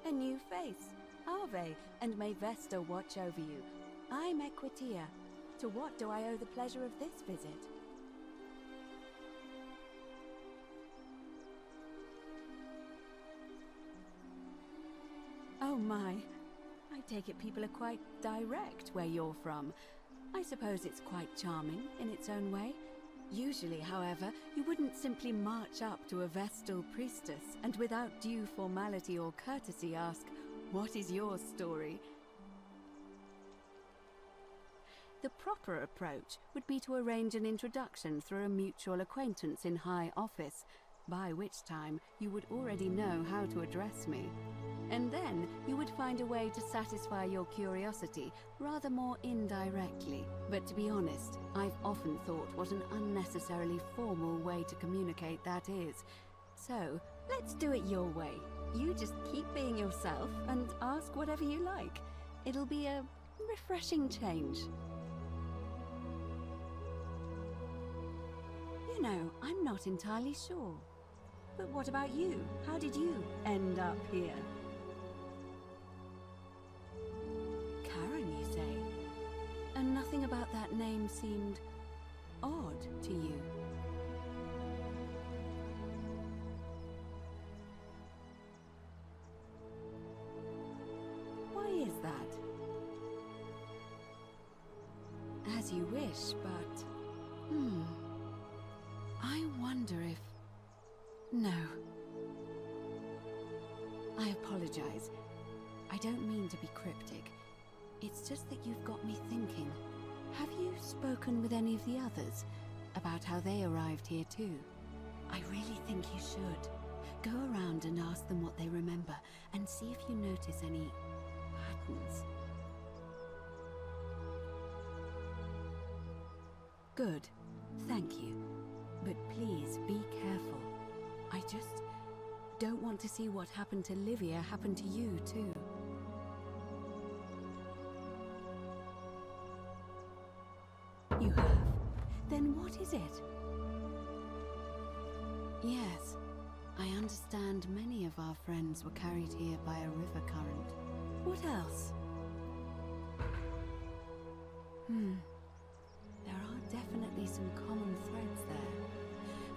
A new face. Harvey, and may Vesta watch over you. I'm Equitia. To what do I owe the pleasure of this visit? Oh my. I take it people are quite direct where you're from. I suppose it's quite charming in its own way. Usually, however, you wouldn't simply march up to a Vestal priestess and without due formality or courtesy ask, "What is your story?" The proper approach would be to arrange an introduction through a mutual acquaintance in high office, by which time you would already know how to address me. And then you would find a way to satisfy your curiosity rather more indirectly. But to be honest, I've often thought what an unnecessarily formal way to communicate that is. So, let's do it your way. You just keep being yourself and ask whatever you like. It'll be a refreshing change. You know, I'm not entirely sure. But what about you? How did you end up here? Karen, you say? And nothing about that name seemed odd to you? Why is that? As you wish, but... I wonder if... No. I apologize. I don't mean to be cryptic. It's just that you've got me thinking. Have you spoken with any of the others about how they arrived here too? I really think you should. Go around and ask them what they remember and see if you notice any patterns. Good. Thank you. But please be careful. I just don't want to see what happened to Livia happen to you too. You have? Then what is it? Yes, I understand many of our friends were carried here by a river current. What else? There are definitely some common threads there.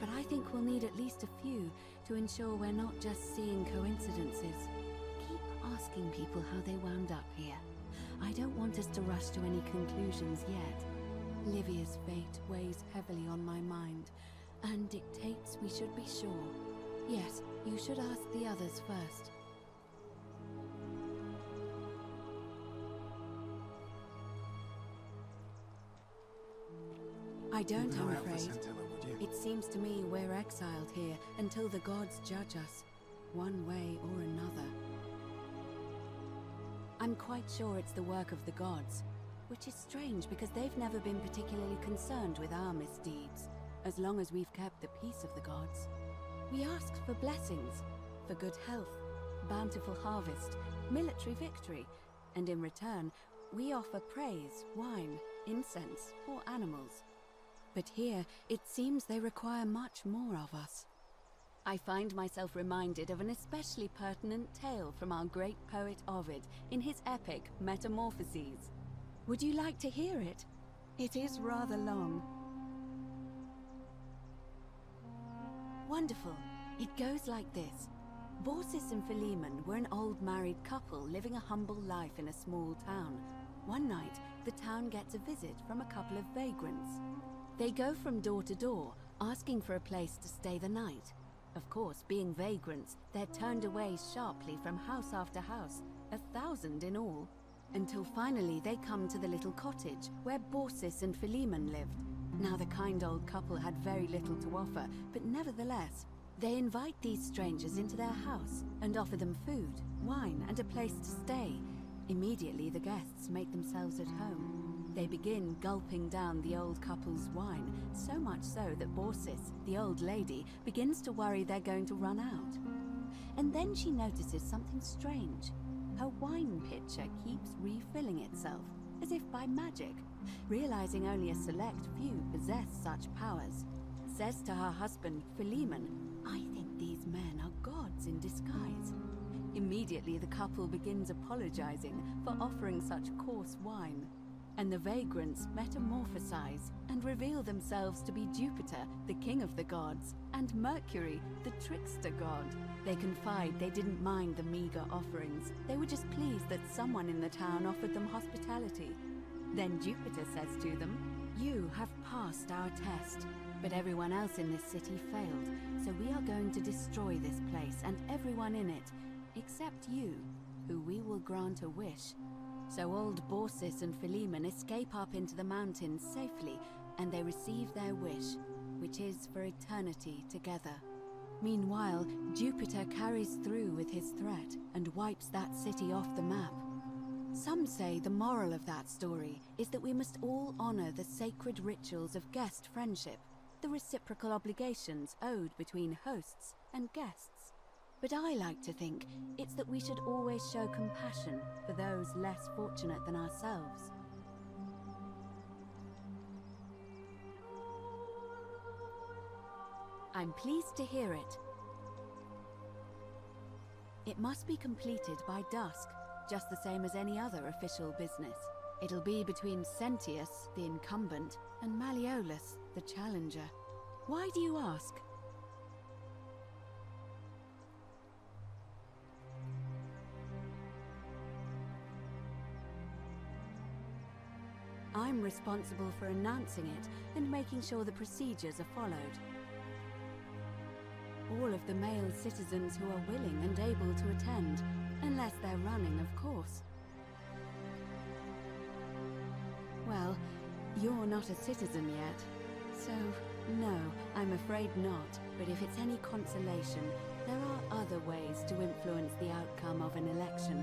But I think we'll need at least a few to ensure we're not just seeing coincidences. Keep asking people how they wound up here. I don't want us to rush to any conclusions yet. Livia's fate weighs heavily on my mind, and dictates we should be sure. Yes, you should ask the others first. I don't, I'm afraid. It seems to me we're exiled here until the gods judge us, one way or another. I'm quite sure it's the work of the gods, which is strange because they've never been particularly concerned with our misdeeds, as long as we've kept the peace of the gods. We ask for blessings, for good health, bountiful harvest, military victory, and in return, we offer praise, wine, incense, or animals. But here, it seems they require much more of us. I find myself reminded of an especially pertinent tale from our great poet Ovid in his epic Metamorphoses. Would you like to hear it? It is rather long. Wonderful. It goes like this. Baucis and Philemon were an old married couple living a humble life in a small town. One night, the town gets a visit from a couple of vagrants. They go from door to door, asking for a place to stay the night. Of course, being vagrants, they're turned away sharply from house after house, 1,000 in all, until finally they come to the little cottage where Baucis and Philemon lived. Now the kind old couple had very little to offer, but nevertheless, they invite these strangers into their house and offer them food, wine, and a place to stay. Immediately the guests make themselves at home. They begin gulping down the old couple's wine, so much so that Baucis, the old lady, begins to worry they're going to run out. And then she notices something strange. Her wine pitcher keeps refilling itself, as if by magic. Realizing only a select few possess such powers, says to her husband, Philemon, "I think these men are gods in disguise. Immediately the couple begins apologizing for offering such coarse wine, and the vagrants metamorphosize and reveal themselves to be Jupiter, the king of the gods, and Mercury, the trickster god. They confide they didn't mind the meager offerings. They were just pleased that someone in the town offered them hospitality. Then Jupiter says to them, "You have passed our test, but everyone else in this city failed, so we are going to destroy this place and everyone in it, except you, who we will grant a wish." So old Baucis and Philemon escape up into the mountains safely, and they receive their wish, which is for eternity together. Meanwhile, Jupiter carries through with his threat and wipes that city off the map. Some say the moral of that story is that we must all honor the sacred rituals of guest friendship, the reciprocal obligations owed between hosts and guests. But I like to think it's that we should always show compassion for those less fortunate than ourselves. I'm pleased to hear it. It must be completed by dusk, just the same as any other official business. It'll be between Sentius, the incumbent, and Malleolus, the challenger. Why do you ask? I'm responsible for announcing it and making sure the procedures are followed. All of the male citizens who are willing and able to attend, unless they're running, of course. Well, you're not a citizen yet, so no, I'm afraid not. But if it's any consolation, there are other ways to influence the outcome of an election.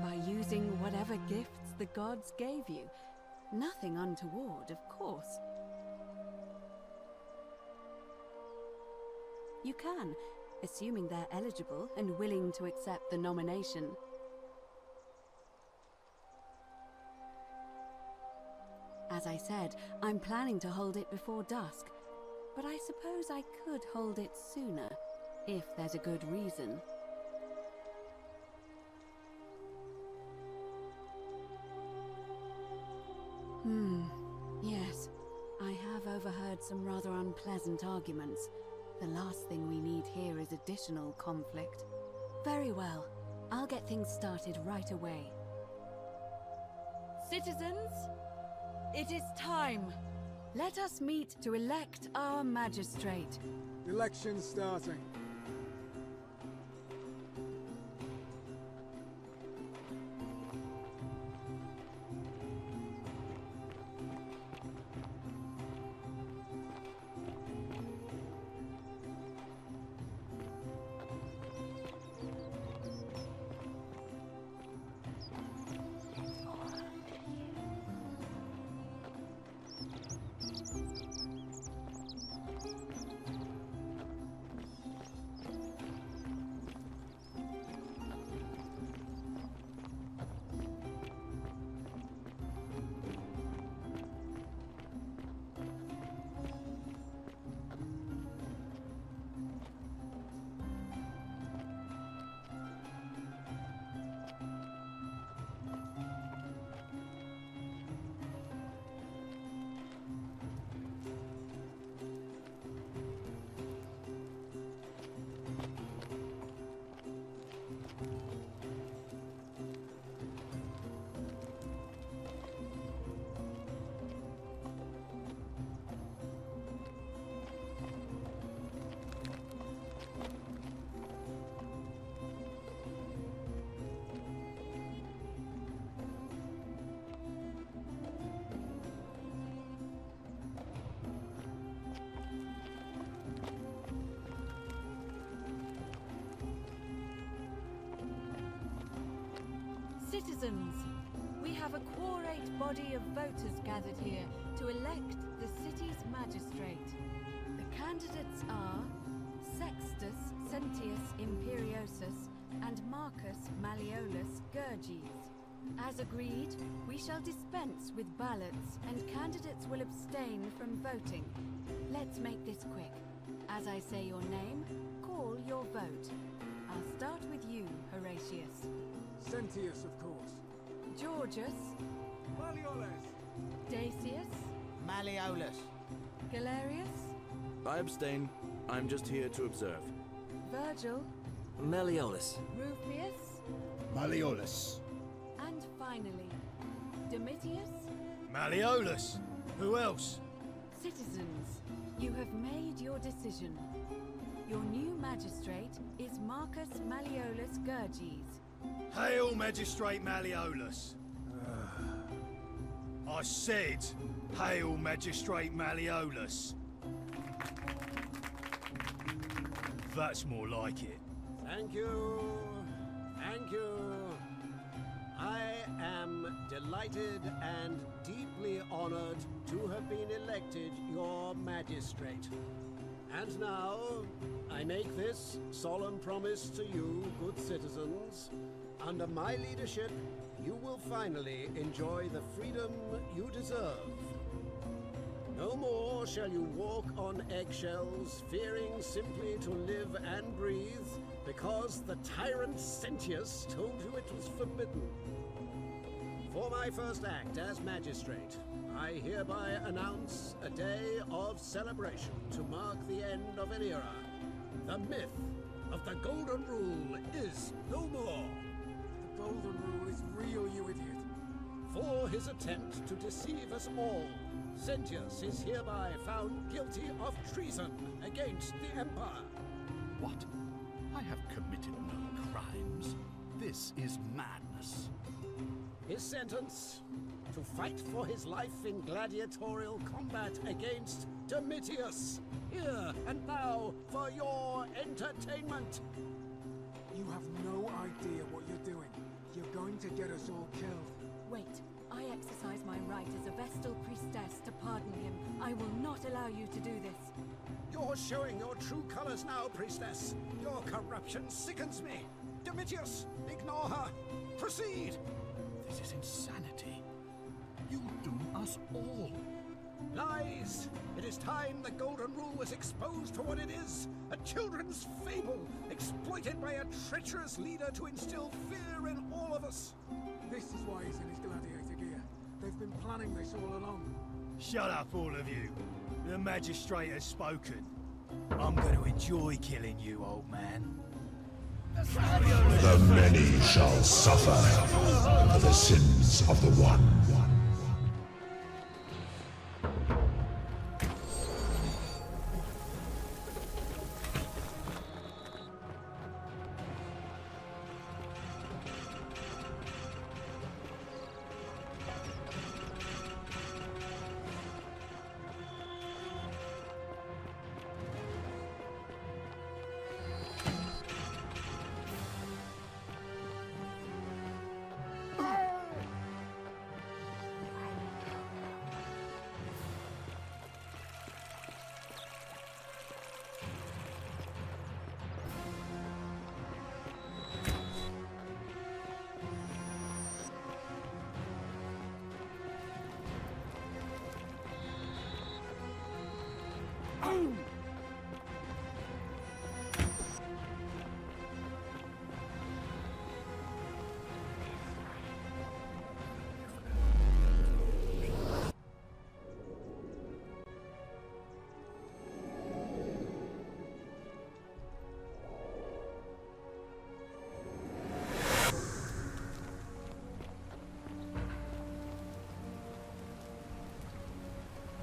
By using whatever gifts the gods gave you. Nothing untoward, of course. You can, assuming they're eligible and willing to accept the nomination. As I said, I'm planning to hold it before dusk, but I suppose I could hold it sooner, if there's a good reason. Yes, I have overheard some rather unpleasant arguments. The last thing we need here is additional conflict. Very well, I'll get things started right away. Citizens, it is time. Let us meet to elect our magistrate. Election starting. Citizens, we have a quorate body of voters gathered here to elect the city's magistrate. The candidates are Sextus Sentius Imperiosus and Marcus Malleolus Gurges. As agreed, we shall dispense with ballots and candidates will abstain from voting. Let's make this quick. As I say your name, call your vote. I'll start with you, Horatius. Sentius, of course. Georgius, Malleolus! Dacius, Malleolus. Galerius, I abstain. I'm just here to observe. Virgil, Malleolus. Rufius, Malleolus. and finally, Domitius. Malleolus. Who else? Citizens, you have made your decision. Your new magistrate is Marcus Malleolus Gurges. Hail, Magistrate Malleolus. I said, hail, Magistrate Malleolus. That's more like it. Thank you. Thank you. I am delighted and deeply honored to have been elected your magistrate. And now, I make this solemn promise to you, good citizens. Under my leadership, you will finally enjoy the freedom you deserve. No more shall you walk on eggshells, fearing simply to live and breathe, because the tyrant Sentius told you it was forbidden. For my first act as magistrate, I hereby announce a day of celebration to mark the end of an era. The myth of the Golden Rule is no more. The Golden Rule is real, you idiot. For his attempt to deceive us all, Sentius is hereby found guilty of treason against the Empire. What? I have committed no crimes. This is madness. His sentence: to fight for his life in gladiatorial combat against Domitius. Here and now for your entertainment. You have no idea what you're doing. You're going to get us all killed. Wait, I exercise my right as a Vestal priestess to pardon him. I will not allow you to do this. You're showing your true colors now, priestess. Your corruption sickens me. Domitius, ignore her. Proceed. This is insanity. You doom us all. Lies! It is time the Golden Rule was exposed for what it is. A children's fable, exploited by a treacherous leader to instill fear in all of us. This is why he's in his gladiator gear. They've been planning this all along. Shut up, all of you. The magistrate has spoken. I'm going to enjoy killing you, old man. The many shall suffer for the sins of the one.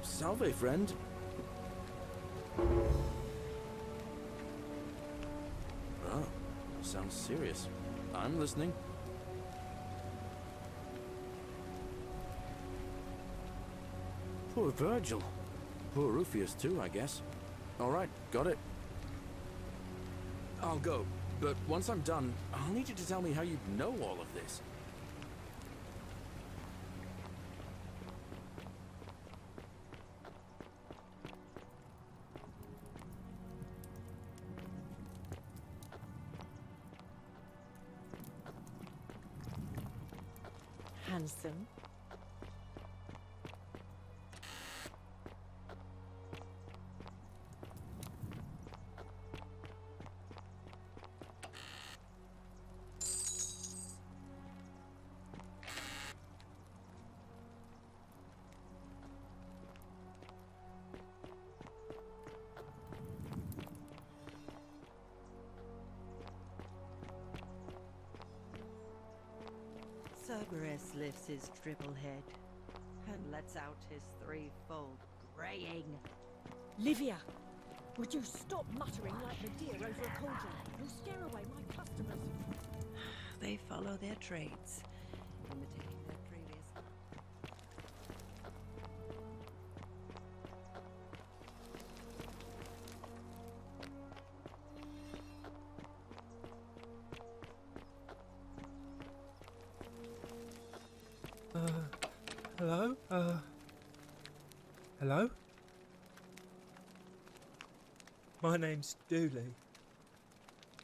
Salve, friend. Oh, sounds serious. I'm listening. Poor Virgil. Poor Rufius too, I guess. Alright, got it. I'll go, but once I'm done, I'll need you to tell me how you know all of this. Handsome. Progress lifts his triple head and lets out his threefold graying. Livia! Would you stop muttering like the deer over a cauldron? You'll scare away my customers. They follow their trades, imitating their previous. Hello? Hello? My name's Dooley.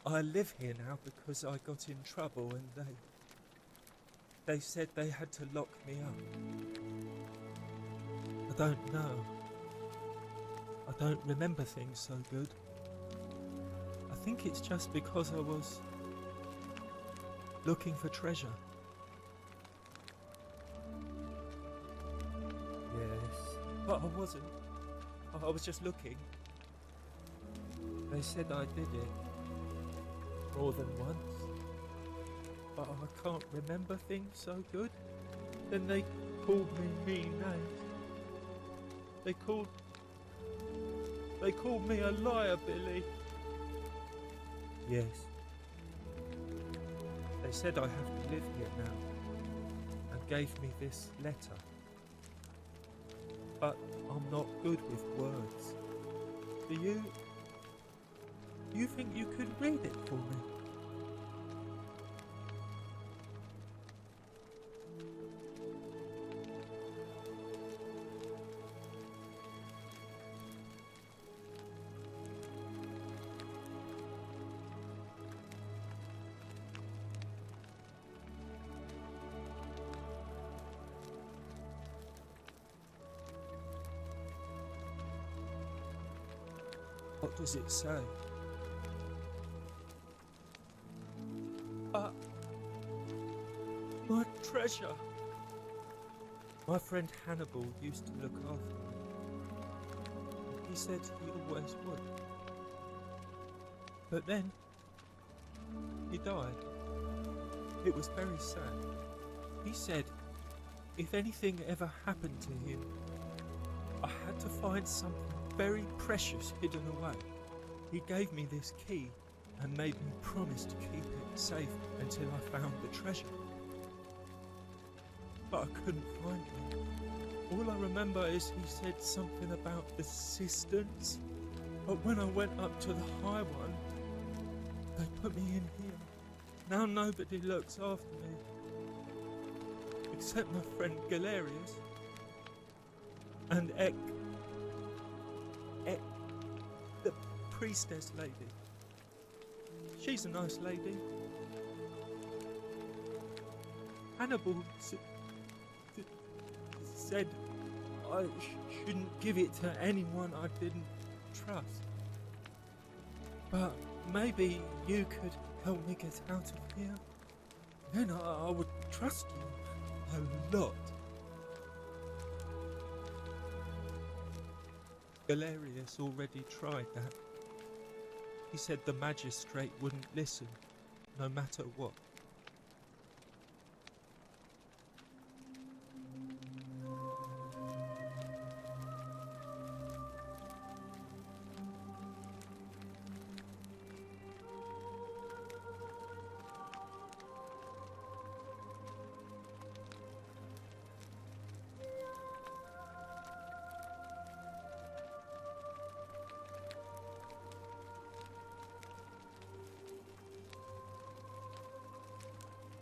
I live here now because I got in trouble and they said they had to lock me up. I don't know. I don't remember things so good. I think it's just because I was looking for treasure. Yes, but I wasn't. I was just looking. They said I did it more than once, but I can't remember things so good. Then they called me mean names. They called me a liar, Billy. Yes. They said I have to live here now and gave me this letter. But I'm not good with words. Do you think you could read it for me? What does it say? My treasure! My friend Hannibal used to look after me. He said he always would. But then, he died. It was very sad. He said if anything ever happened to him, I had to find something very precious hidden away. He gave me this key and made me promise to keep it safe until I found the treasure. But I couldn't find it. All I remember is he said something about the cisterns. But when I went up to the high one, they put me in here. Now nobody looks after me. Except my friend Galerius. And Ek, the priestess lady. She's a nice lady. Hannibal said I shouldn't give it to anyone I didn't trust. But maybe you could help me get out of here. Then I would trust you a lot. Galerius already tried that. He said the magistrate wouldn't listen, no matter what.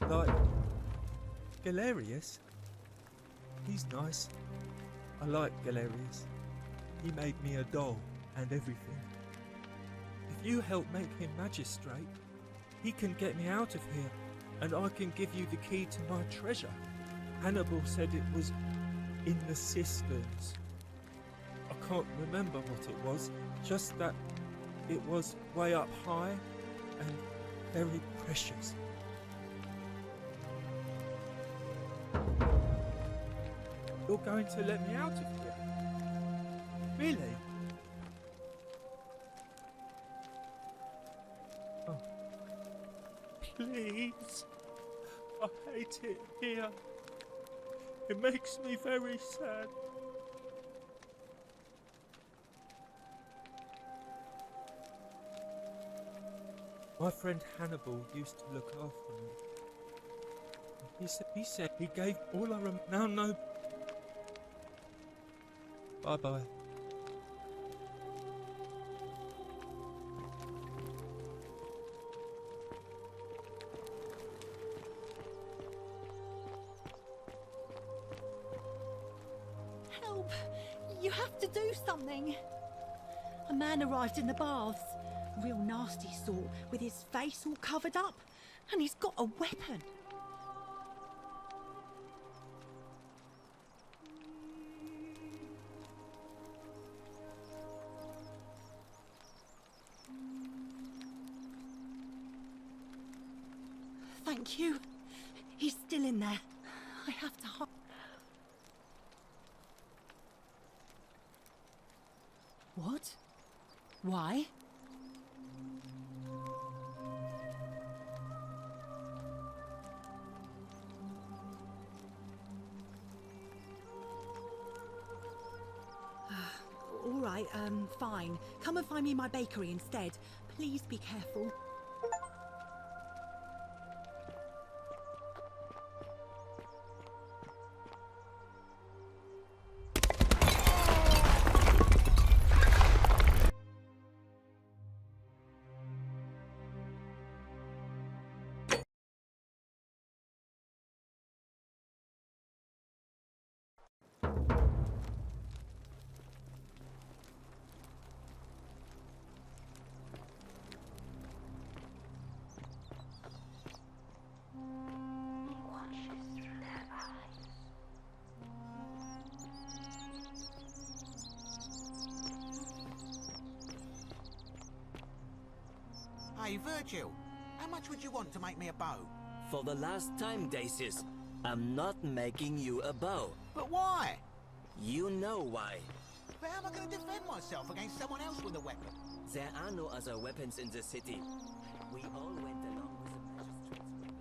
Like Galerius? He's nice. I like Galerius. He made me a doll and everything. If you help make him magistrate, he can get me out of here, and I can give you the key to my treasure. Hannibal said it was in the cisterns. I can't remember what it was, just that it was way up high and very precious. You're going to let me out of here? Really? Oh. Please. I hate it here. It makes me very sad. My friend Hannibal used to look after me. He said he gave all I now no. Bye bye. Help! You have to do something! A man arrived in the baths. Real nasty sort, with his face all covered up. And he's got a weapon. Thank you. He's still in there. I have to hide. What? Why? All right, fine. Come and find me in my bakery instead. Please be careful. Hey, Virgil, how much would you want to make me a bow? For the last time, Dacius, I'm not making you a bow. But why? You know why. But how am I going to defend myself against someone else with a weapon? There are no other weapons in the city. We all went along with the magistrate's weapons.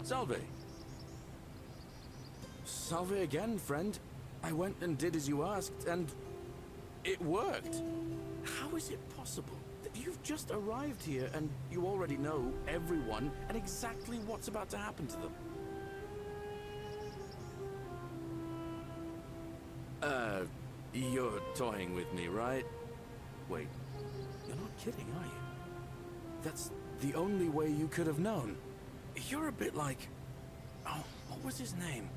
Salve. Salve again, friend. I went and did as you asked, and it worked. How is it possible that you've just arrived here and you already know everyone and exactly what's about to happen to them? You're toying with me, right? Wait, you're not kidding, are you? That's the only way you could have known. You're a bit like... Oh, what was his name?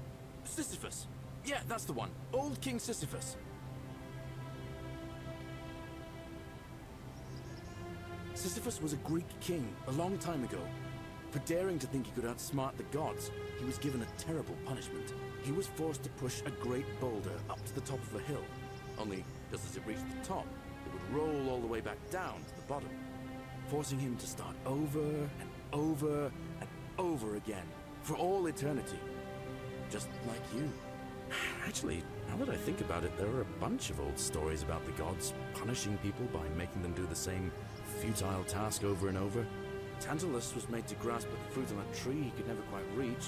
Sisyphus. Yeah, that's the one. Old King Sisyphus. Sisyphus was a Greek king a long time ago. For daring to think he could outsmart the gods, he was given a terrible punishment. He was forced to push a great boulder up to the top of a hill. Only, just as it reached the top, it would roll all the way back down to the bottom, forcing him to start over and over and over again, for all eternity. Just like you. Actually, now that I think about it, there are a bunch of old stories about the gods punishing people by making them do the same futile task over and over. Tantalus was made to grasp at the fruit on a tree he could never quite reach.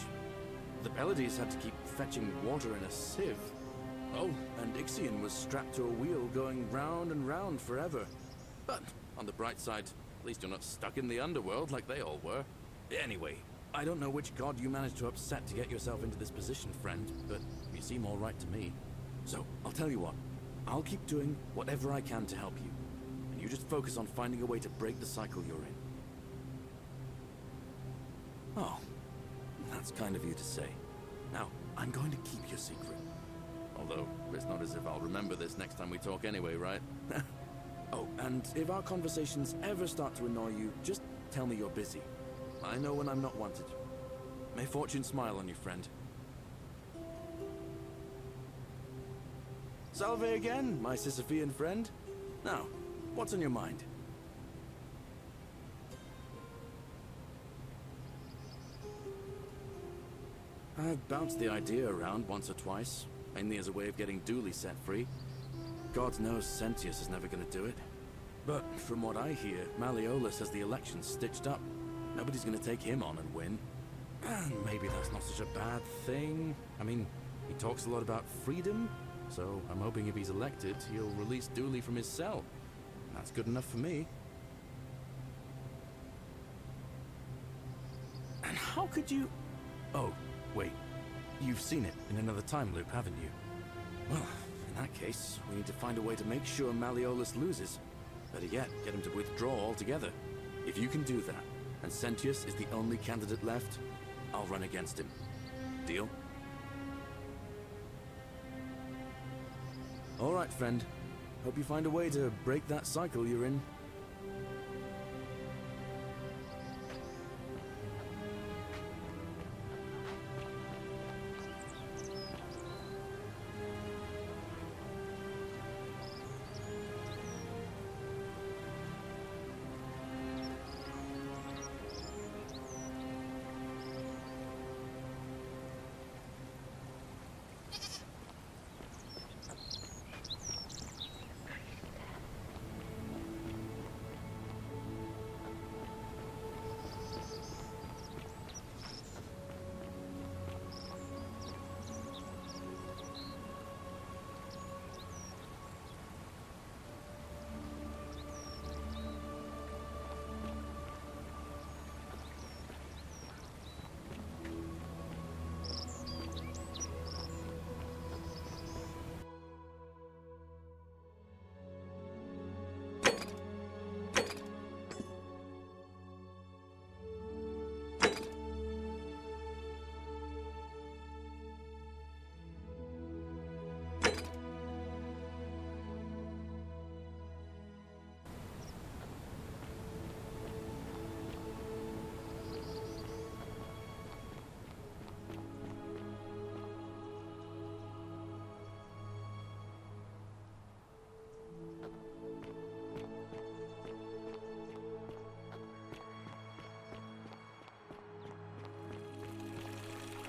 The Pleiades had to keep fetching water in a sieve. Oh, and Ixion was strapped to a wheel going round and round forever. But on the bright side, at least you're not stuck in the underworld like they all were. Anyway, I don't know which god you managed to upset to get yourself into this position, friend, but you seem all right to me. So, I'll tell you what. I'll keep doing whatever I can to help you. And you just focus on finding a way to break the cycle you're in. Oh, that's kind of you to say. Now, I'm going to keep your secret. Although, it's not as if I'll remember this next time we talk anyway, right? Oh, and if our conversations ever start to annoy you, just tell me you're busy. I know when I'm not wanted. May fortune smile on you, friend. Salve again, my Sisyphean friend. Now, what's on your mind? I've bounced the idea around once or twice, mainly as a way of getting Dooley set free. God knows Sentius is never gonna do it. But from what I hear, Malleolus has the election stitched up. Nobody's gonna take him on and win. And maybe that's not such a bad thing. I mean, he talks a lot about freedom, so I'm hoping if he's elected, he'll release Dooley from his cell. That's good enough for me. And how could you... Oh, wait. You've seen it in another time loop, haven't you? Well, in that case, we need to find a way to make sure Malleolus loses. Better yet, get him to withdraw altogether. If you can do that, and Sentius is the only candidate left, I'll run against him. Deal? All right, friend. Hope you find a way to break that cycle you're in.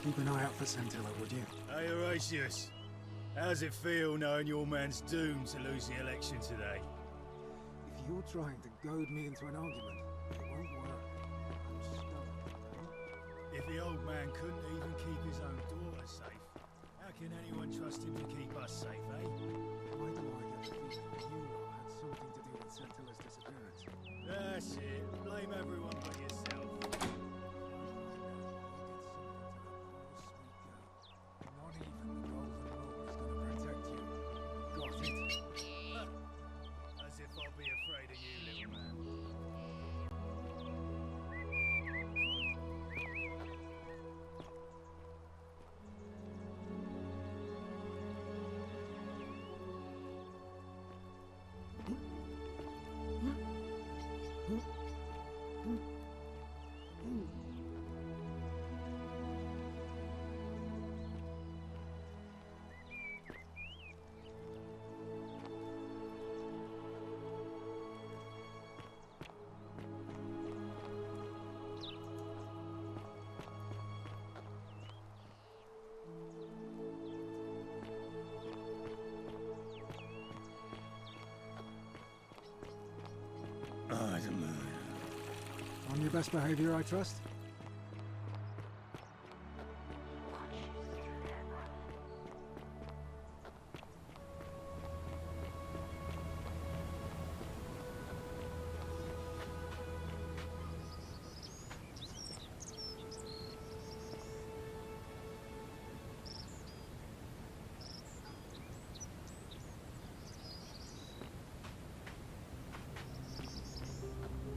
Keep an eye out for Scintilla, would you? Hey, Horatius. How's it feel knowing your man's doomed to lose the election today? If you're trying to goad me into an argument, it won't work. I'm stuck. If the old man couldn't even keep his own daughter safe, how can anyone trust him to keep us safe, eh? Why do I get the feeling that you lot had something to do with That's it. Blame everyone but yourself. Not even the Golden Rule is gonna protect you. Got it? As if I'll be afraid of you, little man. On your best behavior, I trust?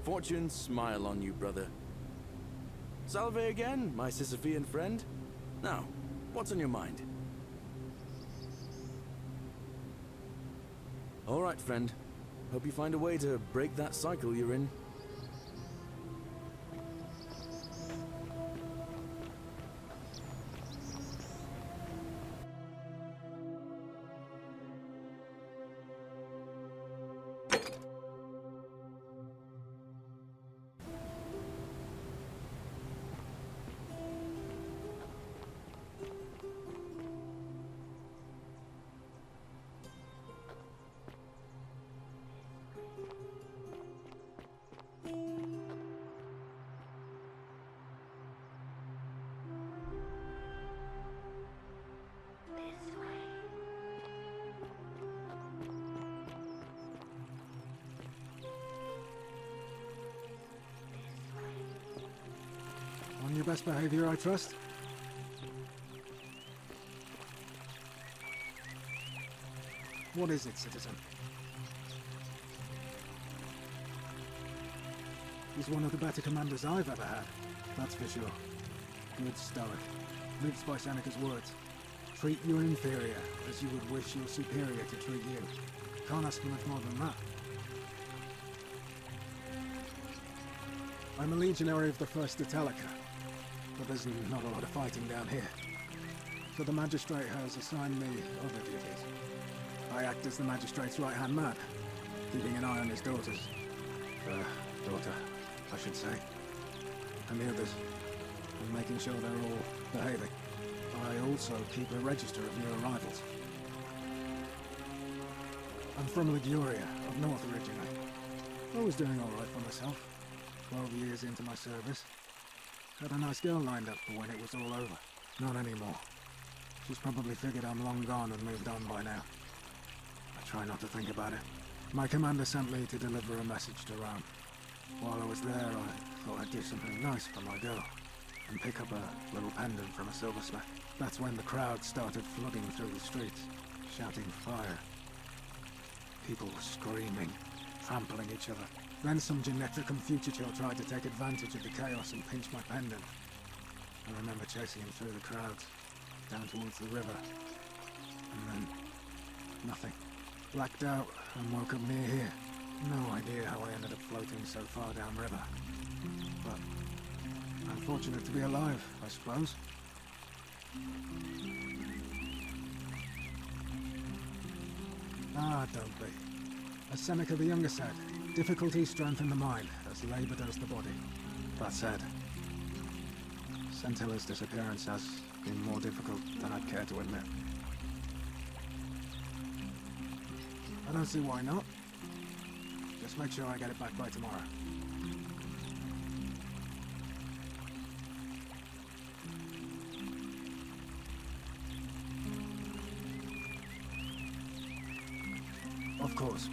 Fortune smile on you, brother. Salve again, my Sisyphean friend. Now, what's on your mind? All right, friend. Hope you find a way to break that cycle you're in. On your best behavior, I trust? What is it, citizen? He's one of the better commanders I've ever had, that's for sure. Good stoic. Lives by Seneca's words. Treat your inferior as you would wish your superior to treat you. Can't ask for much more than that. I'm a legionary of the 1st Italica, but there's not a lot of fighting down here. So the magistrate has assigned me other duties. I act as the magistrate's right-hand man, keeping an eye on his daughters. Daughter, I should say. And the others, and making sure they're all behaving. I also keep a register of new arrivals. I'm from Liguria, up north originally. I was doing all right for myself. 12 years into my service. Had a nice girl lined up for when it was all over. Not anymore. She's probably figured I'm long gone and moved on by now. I try not to think about it. My commander sent me to deliver a message to Rome. While I was there, I thought I'd do something nice for my girl and pick up a little pendant from a silversmith. That's when the crowd started flooding through the streets, shouting fire. People were screaming, trampling each other. Then some Genetricum Fugitil tried to take advantage of the chaos and pinch my pendant. I remember chasing him through the crowds, down towards the river. And then, nothing. Blacked out and woke up near here. No idea how I ended up floating so far downriver. But I'm fortunate to be alive, I suppose. Ah, don't be. As Seneca the Younger said, difficulty strengthens the mind, as labor does the body. That said, Sentilla's disappearance has been more difficult than I'd care to admit. I don't see why not. Just make sure I get it back by tomorrow. Of course.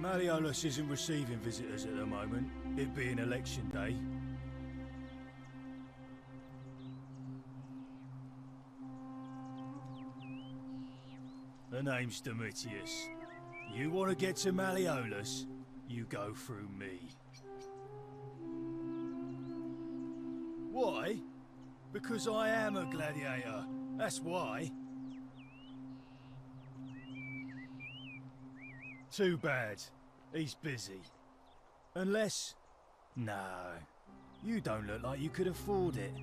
Malleolus isn't receiving visitors at the moment, it being election day. The name's Domitius. You want to get to Malleolus, you go through me. Why? Because I am a gladiator. That's why. Too bad. He's busy. Unless... No. You don't look like you could afford it.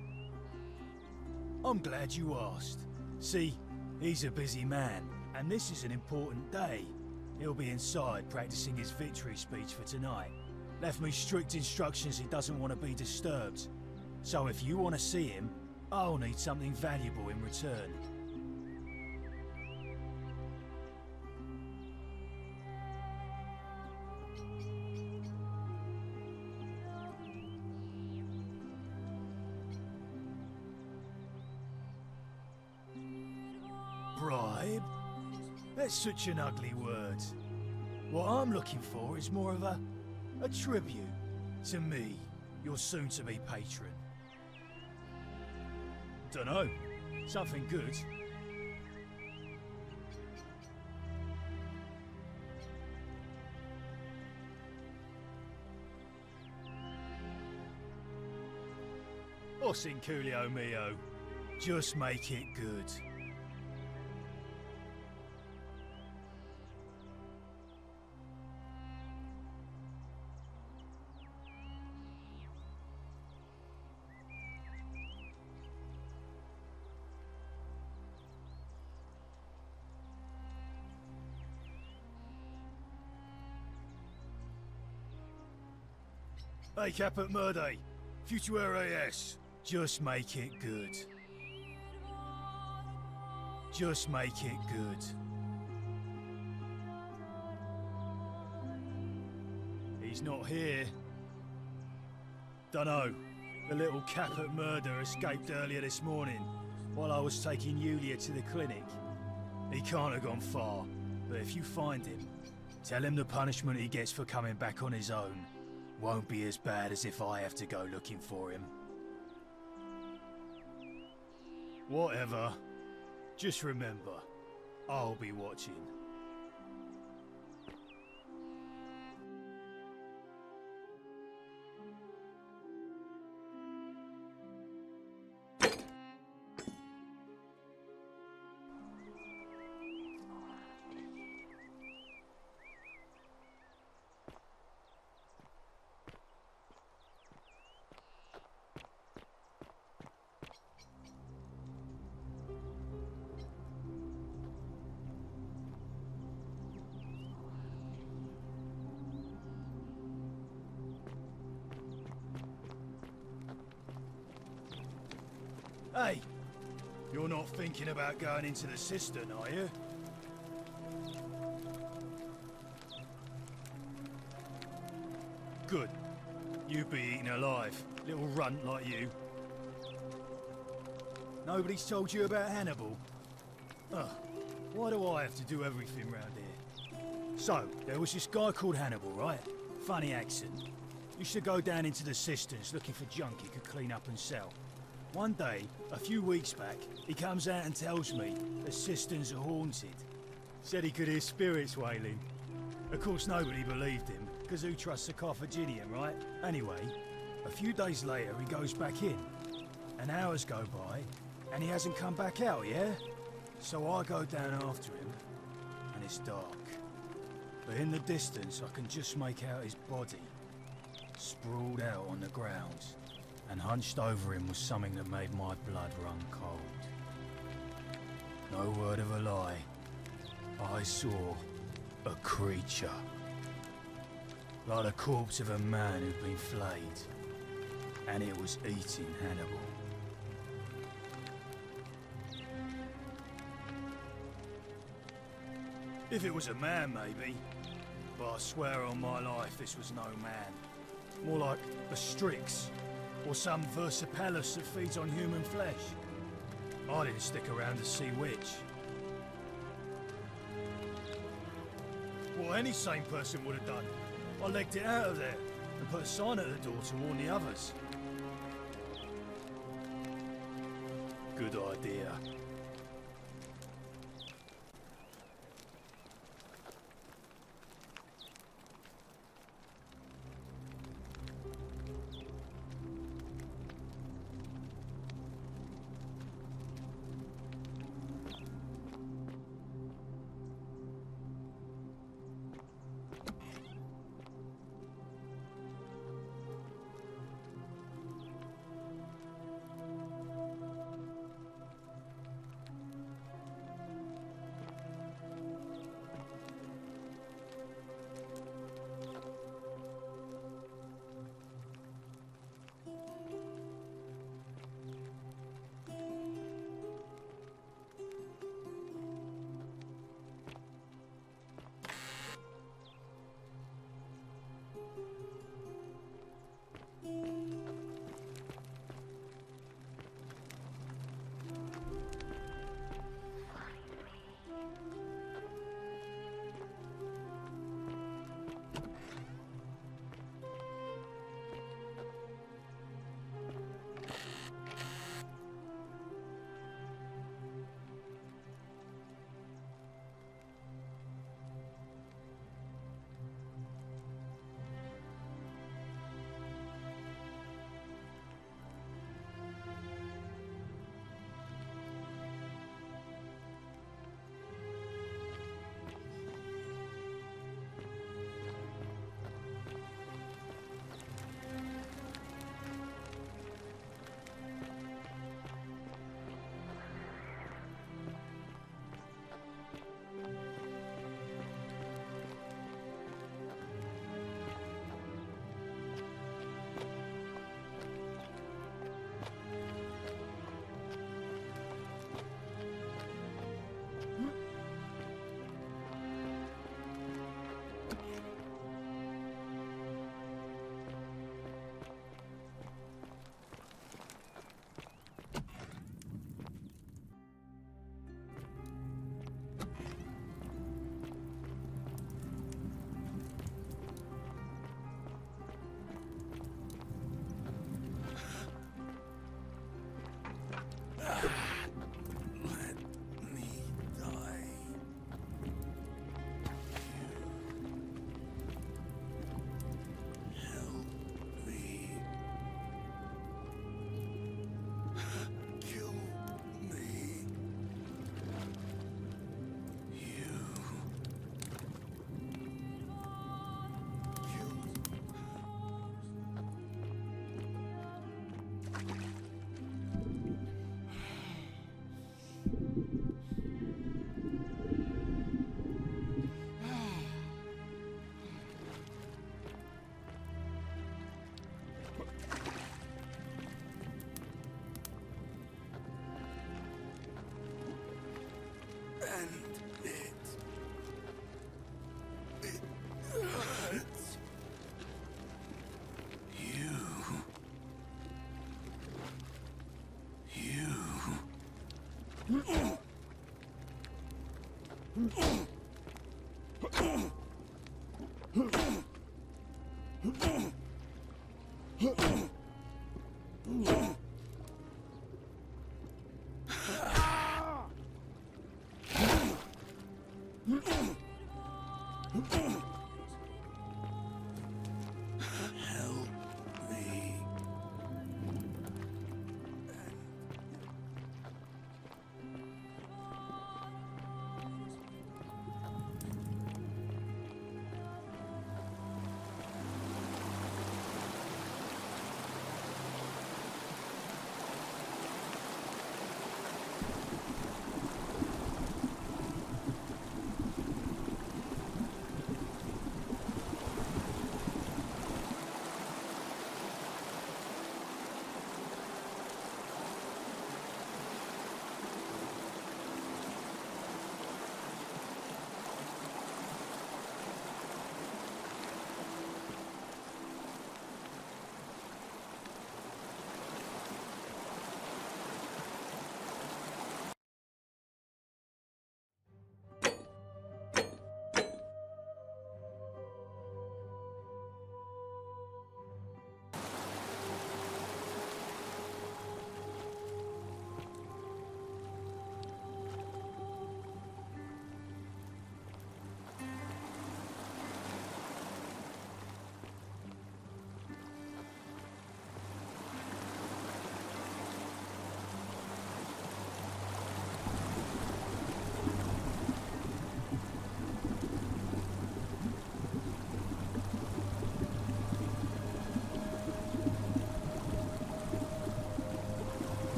I'm glad you asked. See, he's a busy man, and this is an important day. He'll be inside practicing his victory speech for tonight. Left me strict instructions he doesn't want to be disturbed. So if you want to see him, I'll need something valuable in return. Bribe? That's such an ugly word. What I'm looking for is more of a tribute to me, your soon-to-be patron. Dunno. Something good. Os in Coolio mio. Just make it good. Hey, Caput Murde, Futuere es. Just make it good. Just make it good. He's not here. Dunno. The little Caput Murder escaped earlier this morning while I was taking Yulia to the clinic. He can't have gone far, but if you find him, tell him the punishment he gets for coming back on his own won't be as bad as if I have to go looking for him. Whatever. Just remember, I'll be watching. Hey, you're not thinking about going into the cistern, are you? Good. You'd be eaten alive, little runt like you. Nobody's told you about Hannibal? Ugh, why do I have to do everything round here? So, there was this guy called Hannibal, right? Funny accent. Used to go down into the cisterns looking for junk he could clean up and sell. One day, a few weeks back, he comes out and tells me the cisterns are haunted. Said he could hear spirits wailing. Of course, nobody believed him, because who trusts a Carthaginian, right? Anyway, a few days later, he goes back in. And hours go by, and he hasn't come back out, yeah? So I go down after him, and it's dark. But in the distance, I can just make out his body, sprawled out on the ground. And hunched over him was something that made my blood run cold. No word of a lie. I saw a creature. Like the corpse of a man who'd been flayed. And it was eating Hannibal. If it was a man, maybe. But I swear on my life this was no man. More like a Strix. Or some Versipelus that feeds on human flesh. I didn't stick around to see which. what any sane person would have done. I legged it out of there and put a sign at the door to warn the others. Good idea.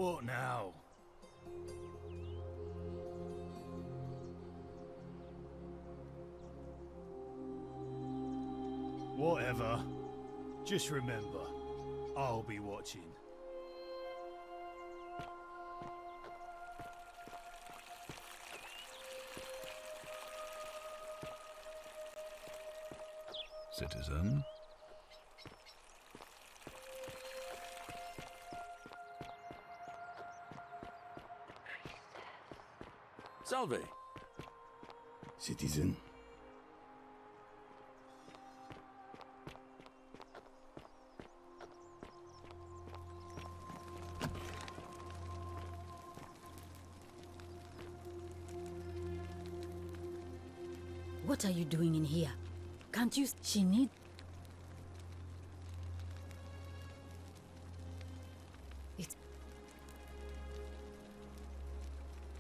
What now? Whatever. Just remember, I'll be watching. Citizen? Salve. Citizen. What are you doing in here? Can't you? She need. It's.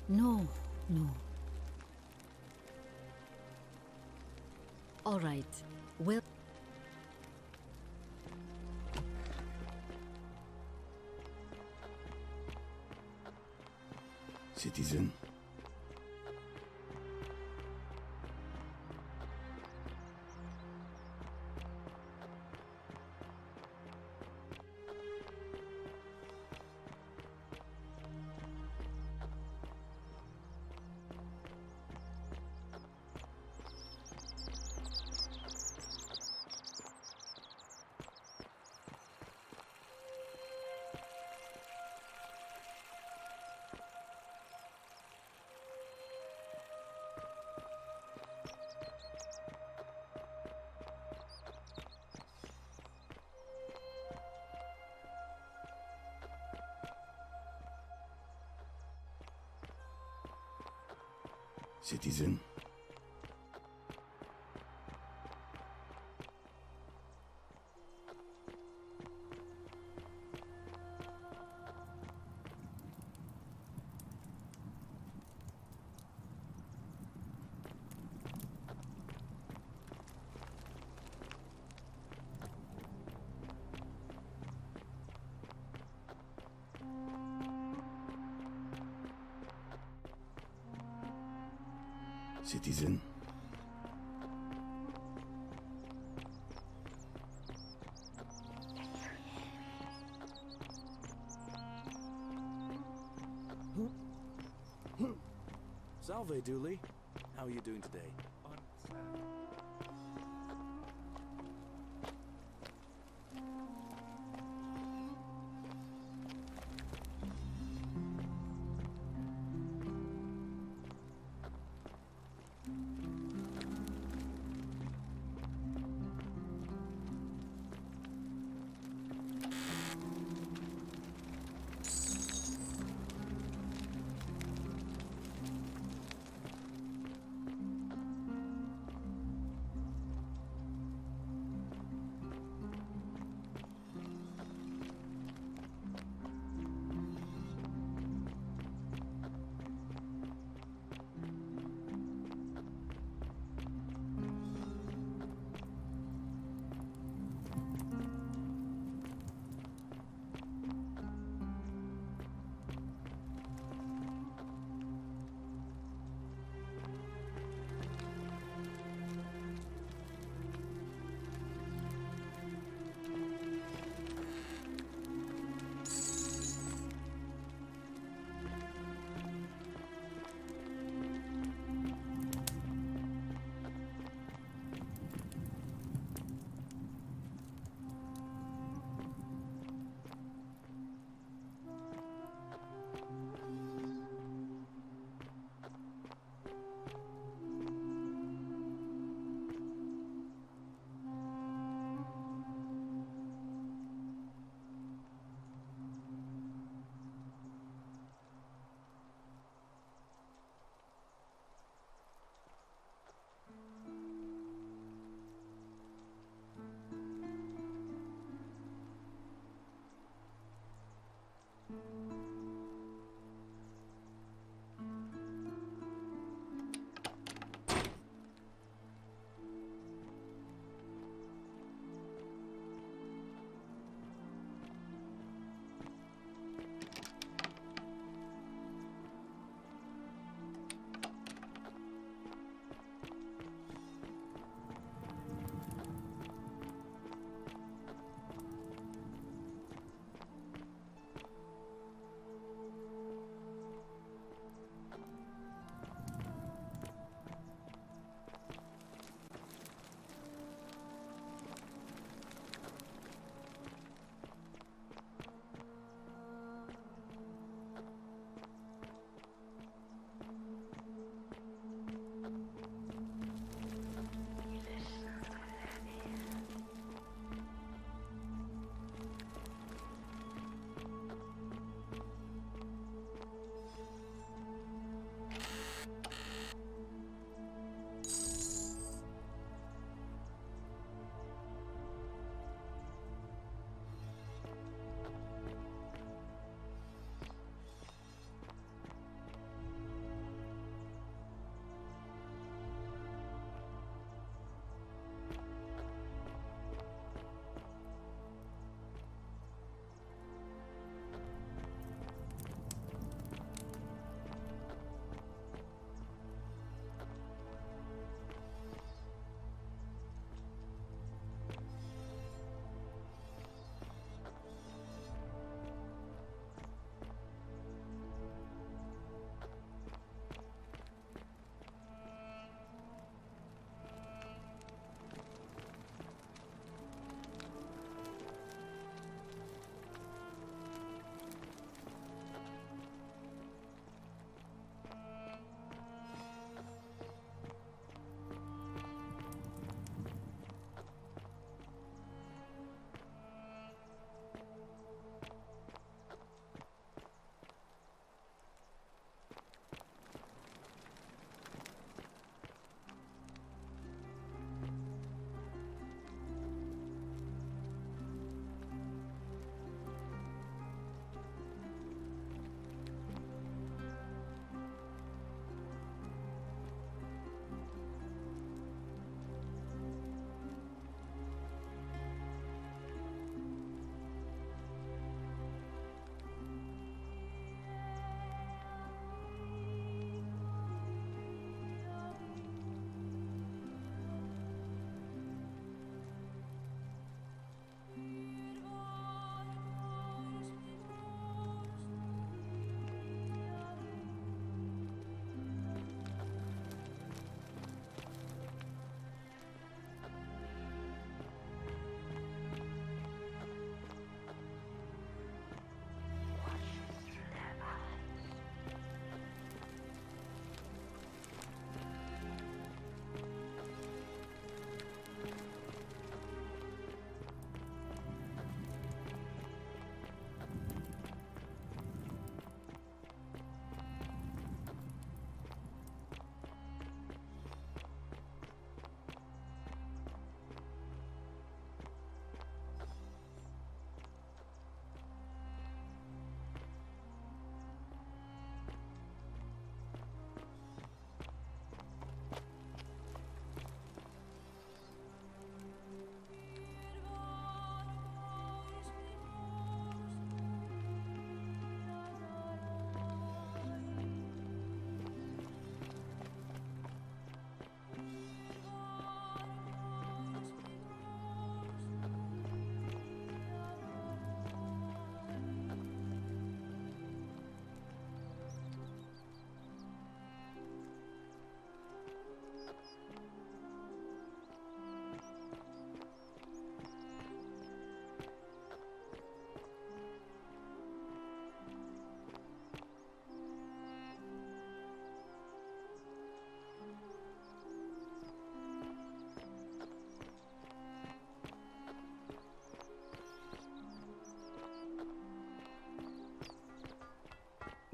No, no. All right. Well. Citizen. Citizen. Citizen. Salve, Dooley. How are you doing today? I'm sad.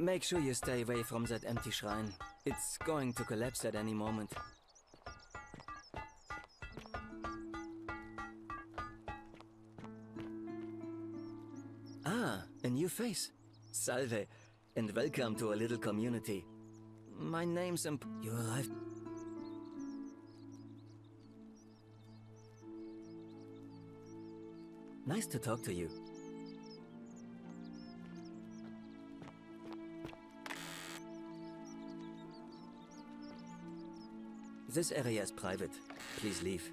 Make sure you stay away from that empty shrine. It's going to collapse at any moment. Ah, a new face. Salve, and welcome to a little community. My name's You arrived... Nice to talk to you. This area is private. Please leave.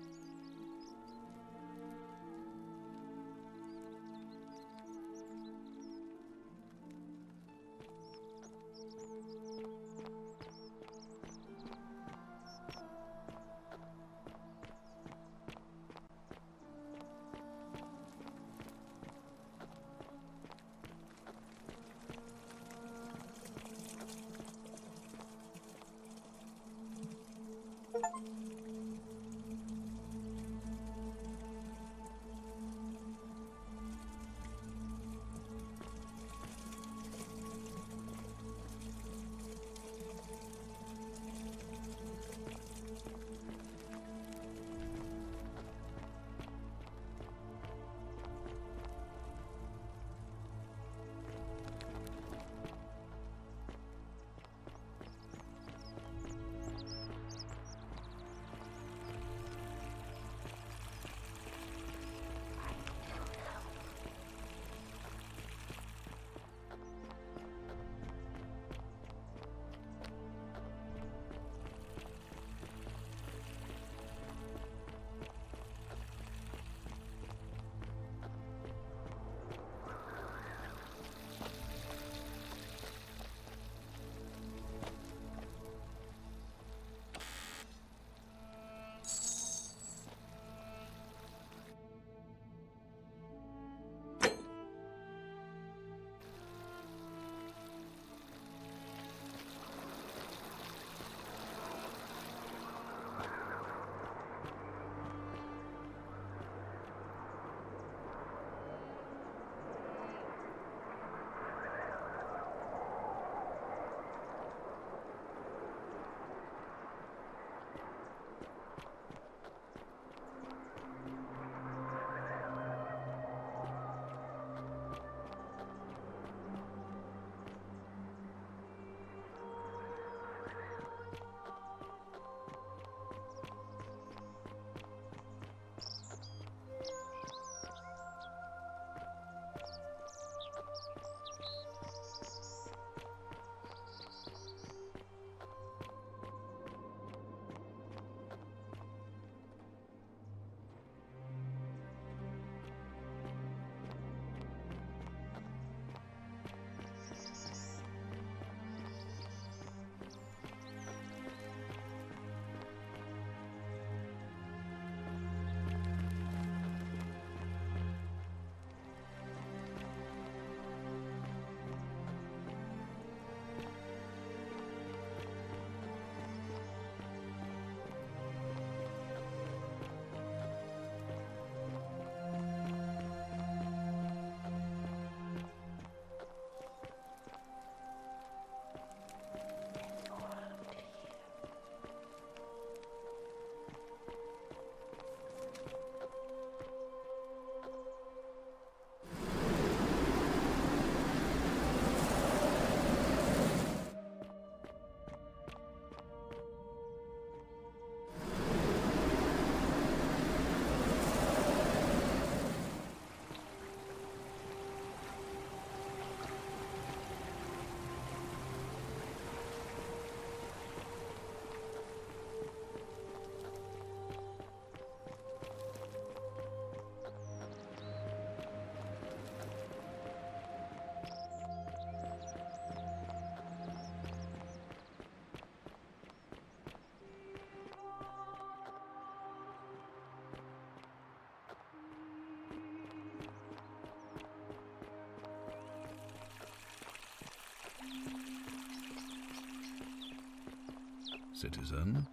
Citizen?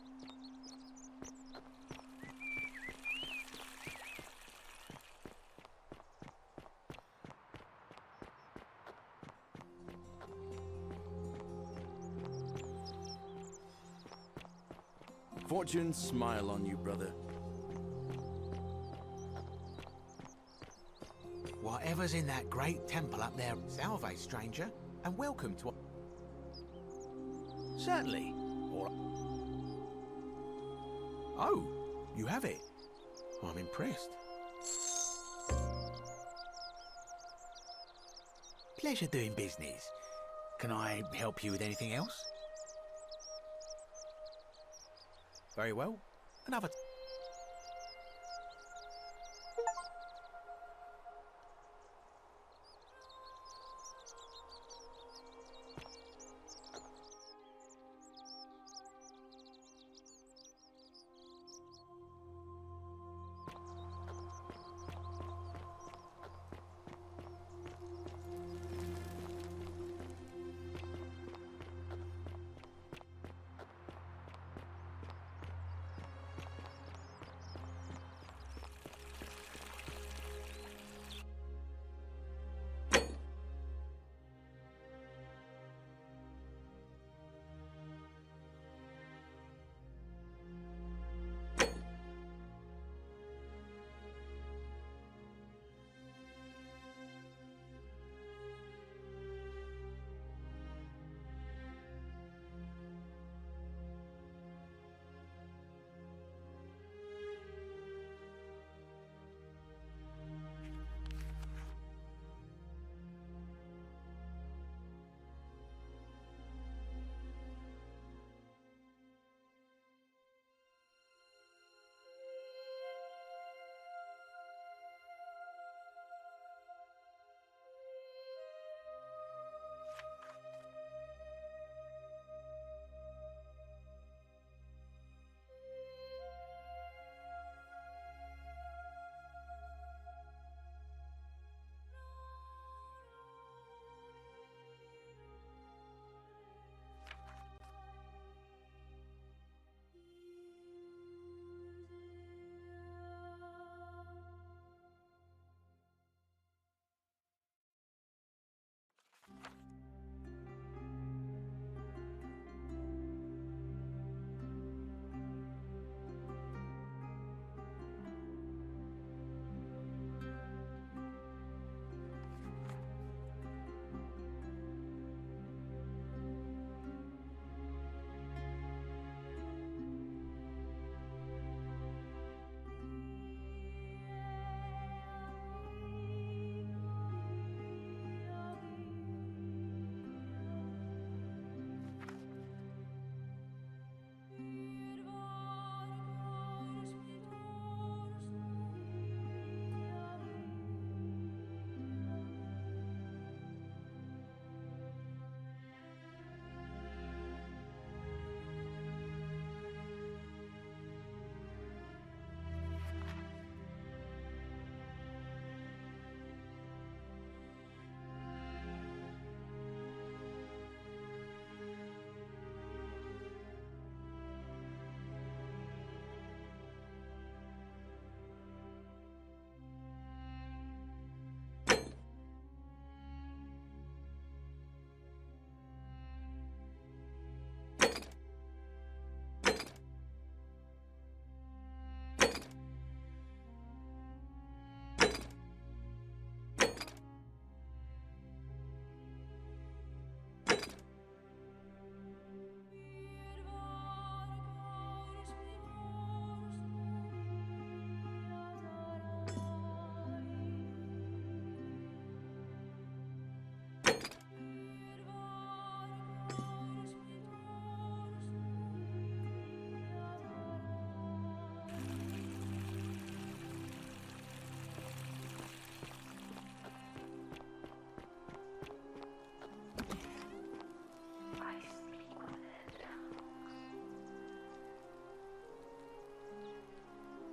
Fortune smile on you, brother. Whatever's in that great temple up there, salve, stranger, and welcome to... Certainly. Or... Oh, you have it. I'm impressed. Pleasure doing business. Can I help you with anything else? Very well. Another...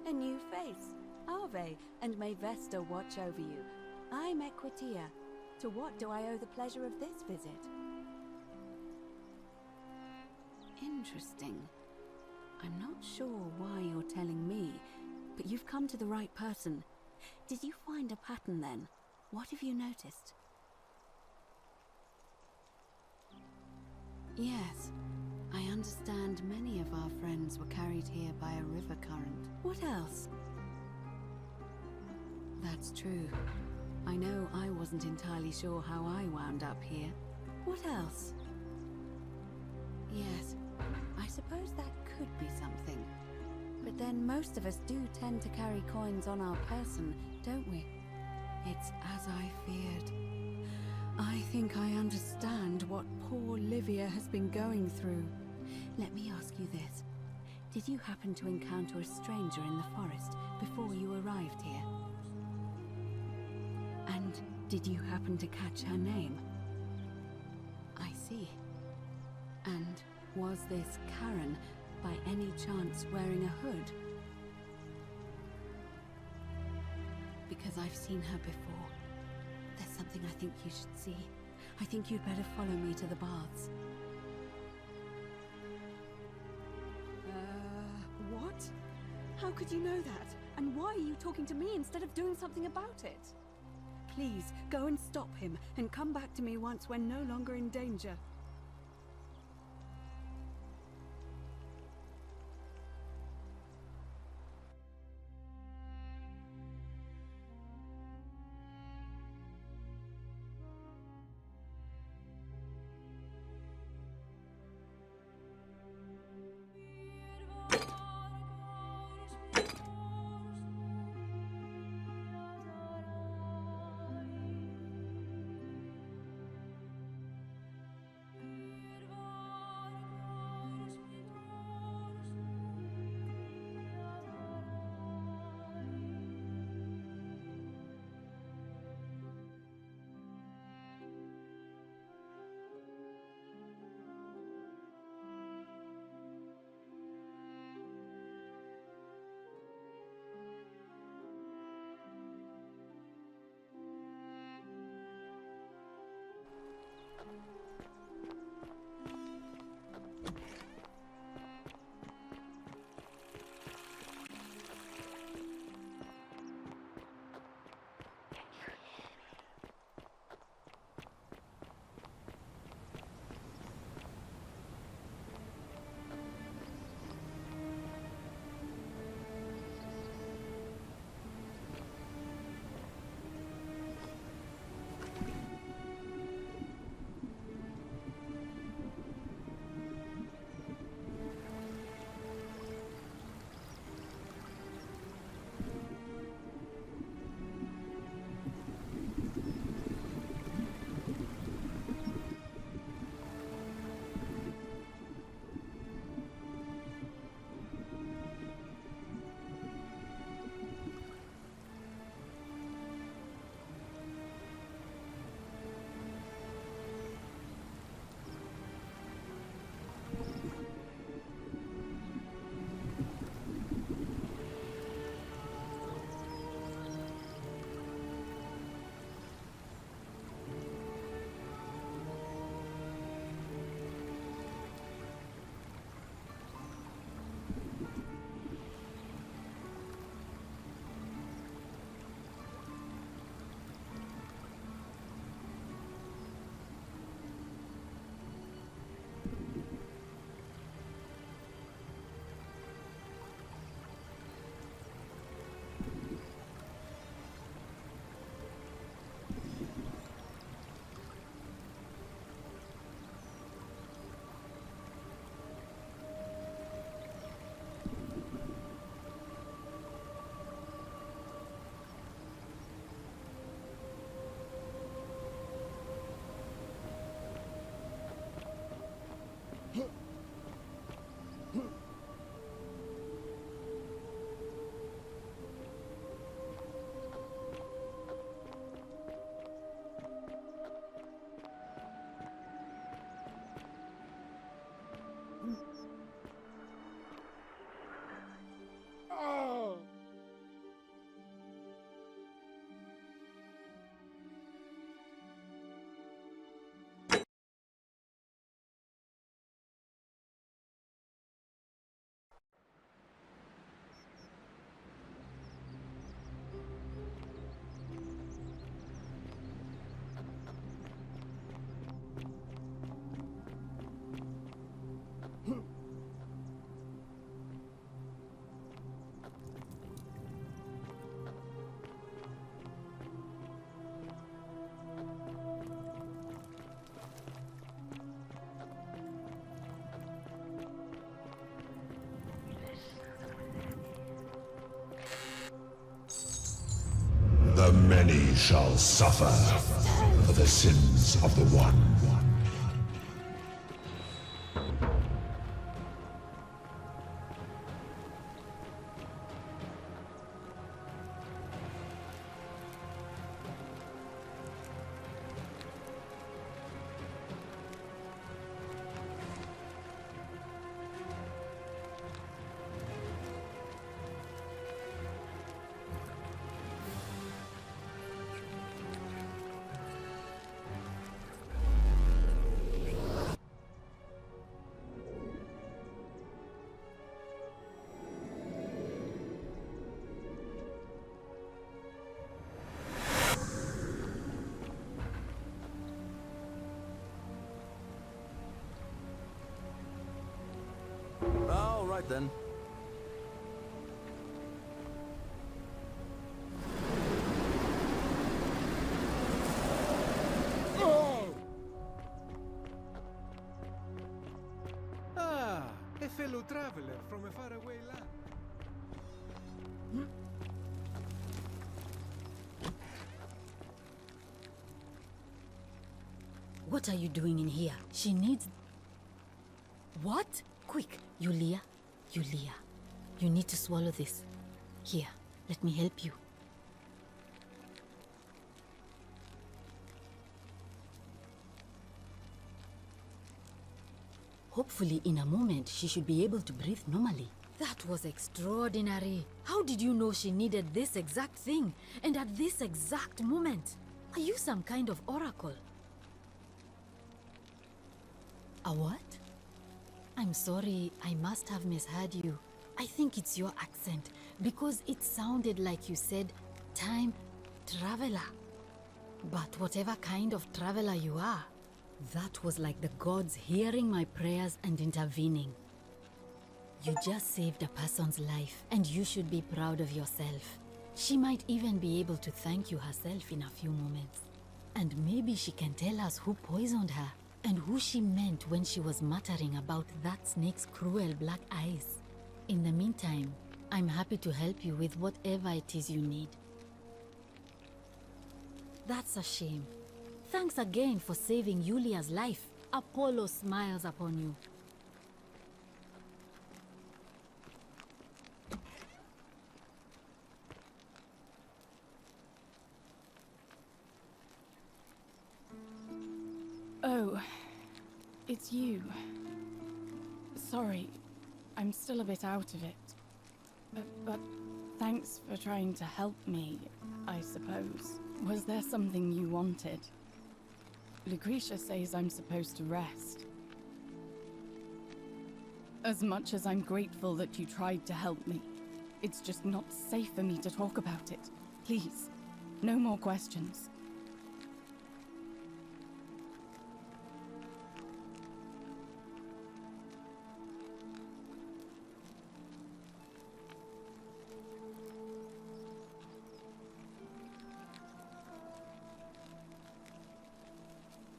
A new face. Ave, and may Vesta watch over you. I'm Equitia. To what do I owe the pleasure of this visit? Interesting. I'm not sure why you're telling me, but you've come to the right person. Did you find a pattern then? What have you noticed? Yes, I understand many of our friends were carried here by a river current. What else? That's true. I know I wasn't entirely sure how I wound up here. What else? Yes, I suppose that could be something. But then most of us do tend to carry coins on our person, don't we? It's as I feared. I think I understand what poor Livia has been going through. Let me ask you this. Did you happen to encounter a stranger in the forest before you arrived here? And did you happen to catch her name? I see. And was this Karen by any chance wearing a hood? Because I've seen her before. There's something I think you should see. I think you'd better follow me to the baths. What? How could you know that? And why are you talking to me instead of doing something about it? Please, go and stop him, and come back to me once we're no longer in danger. The many shall suffer for the sins of the one. All right then. Ah, a fellow traveler from a faraway land. What are you doing in here? She needs... What? Quick, Yulia. Yulia, you need to swallow this. Here, let me help you. Hopefully, in a moment, she should be able to breathe normally. That was extraordinary. How did you know she needed this exact thing? And at this exact moment? Are you some kind of oracle? A what? I'm sorry, I must have misheard you. I think it's your accent, because it sounded like you said, time traveler. But whatever kind of traveler you are, that was like the gods hearing my prayers and intervening. You just saved a person's life, and you should be proud of yourself. She might even be able to thank you herself in a few moments. And maybe she can tell us who poisoned her, and who she meant when she was muttering about that snake's cruel black eyes. In the meantime, I'm happy to help you with whatever it is you need. That's a shame. Thanks again for saving Yulia's life. Apollo smiles upon you. Oh, it's you. Sorry, I'm still a bit out of it. But thanks for trying to help me, I suppose. Was there something you wanted? Lucretia says I'm supposed to rest. As much as I'm grateful that you tried to help me, it's just not safe for me to talk about it. Please, no more questions.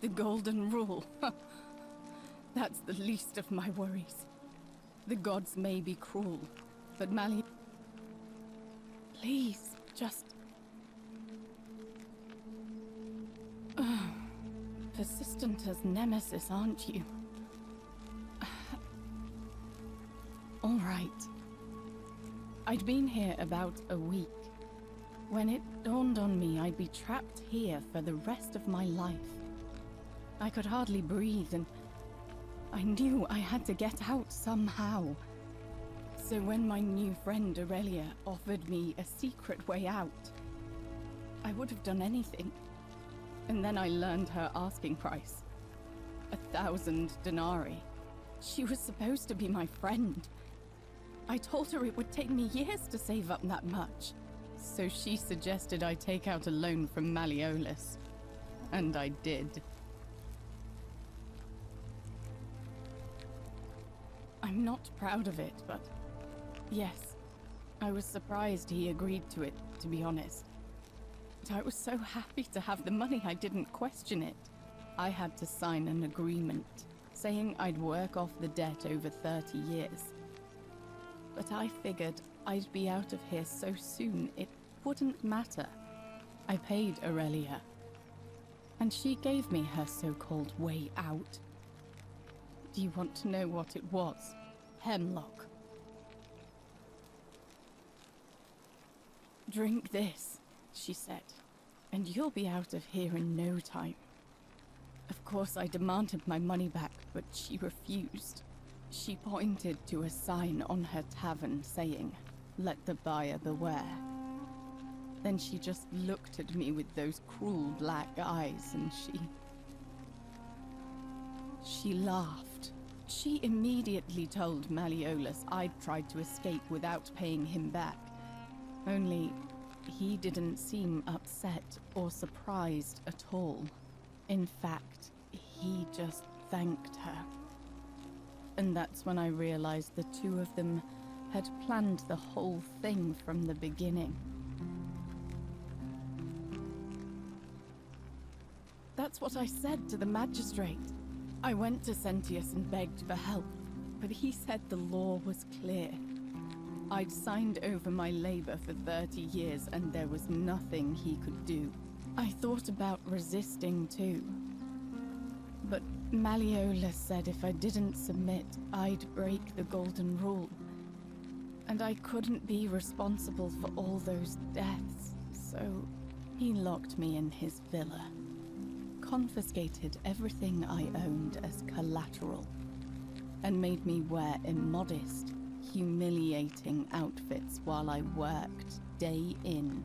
The Golden Rule. That's the least of my worries. The gods may be cruel, but Mali... Please, just... Persistent as Nemesis, aren't you? All right. I'd been here about a week, when it dawned on me I'd be trapped here for the rest of my life. I could hardly breathe, and I knew I had to get out somehow. So when my new friend Aurelia offered me a secret way out, I would have done anything. And then I learned her asking price. 1,000 denarii. She was supposed to be my friend. I told her it would take me years to save up that much. So she suggested I take out a loan from Malleolus. And I did. I'm not proud of it, but yes, I was surprised he agreed to it, to be honest. But I was so happy to have the money I didn't question it. I had to sign an agreement, saying I'd work off the debt over 30 years. But I figured I'd be out of here so soon it wouldn't matter. I paid Aurelia, and she gave me her so-called way out. Do you want to know what it was? Hemlock. Drink this, she said, and you'll be out of here in no time. Of course, I demanded my money back, but she refused. She pointed to a sign on her tavern saying, "Let the buyer beware." Then she just looked at me with those cruel black eyes and she laughed. She immediately told Malleolus I'd tried to escape without paying him back. Only, he didn't seem upset or surprised at all. In fact, he just thanked her. And that's when I realized the two of them had planned the whole thing from the beginning. That's what I said to the magistrate. I went to Sentius and begged for help, but he said the law was clear. I'd signed over my labor for 30 years and there was nothing he could do. I thought about resisting too. But Malleolus said if I didn't submit, I'd break the Golden Rule. And I couldn't be responsible for all those deaths, so he locked me in his villa. Confiscated everything I owned as collateral, and made me wear immodest, humiliating outfits while I worked day in,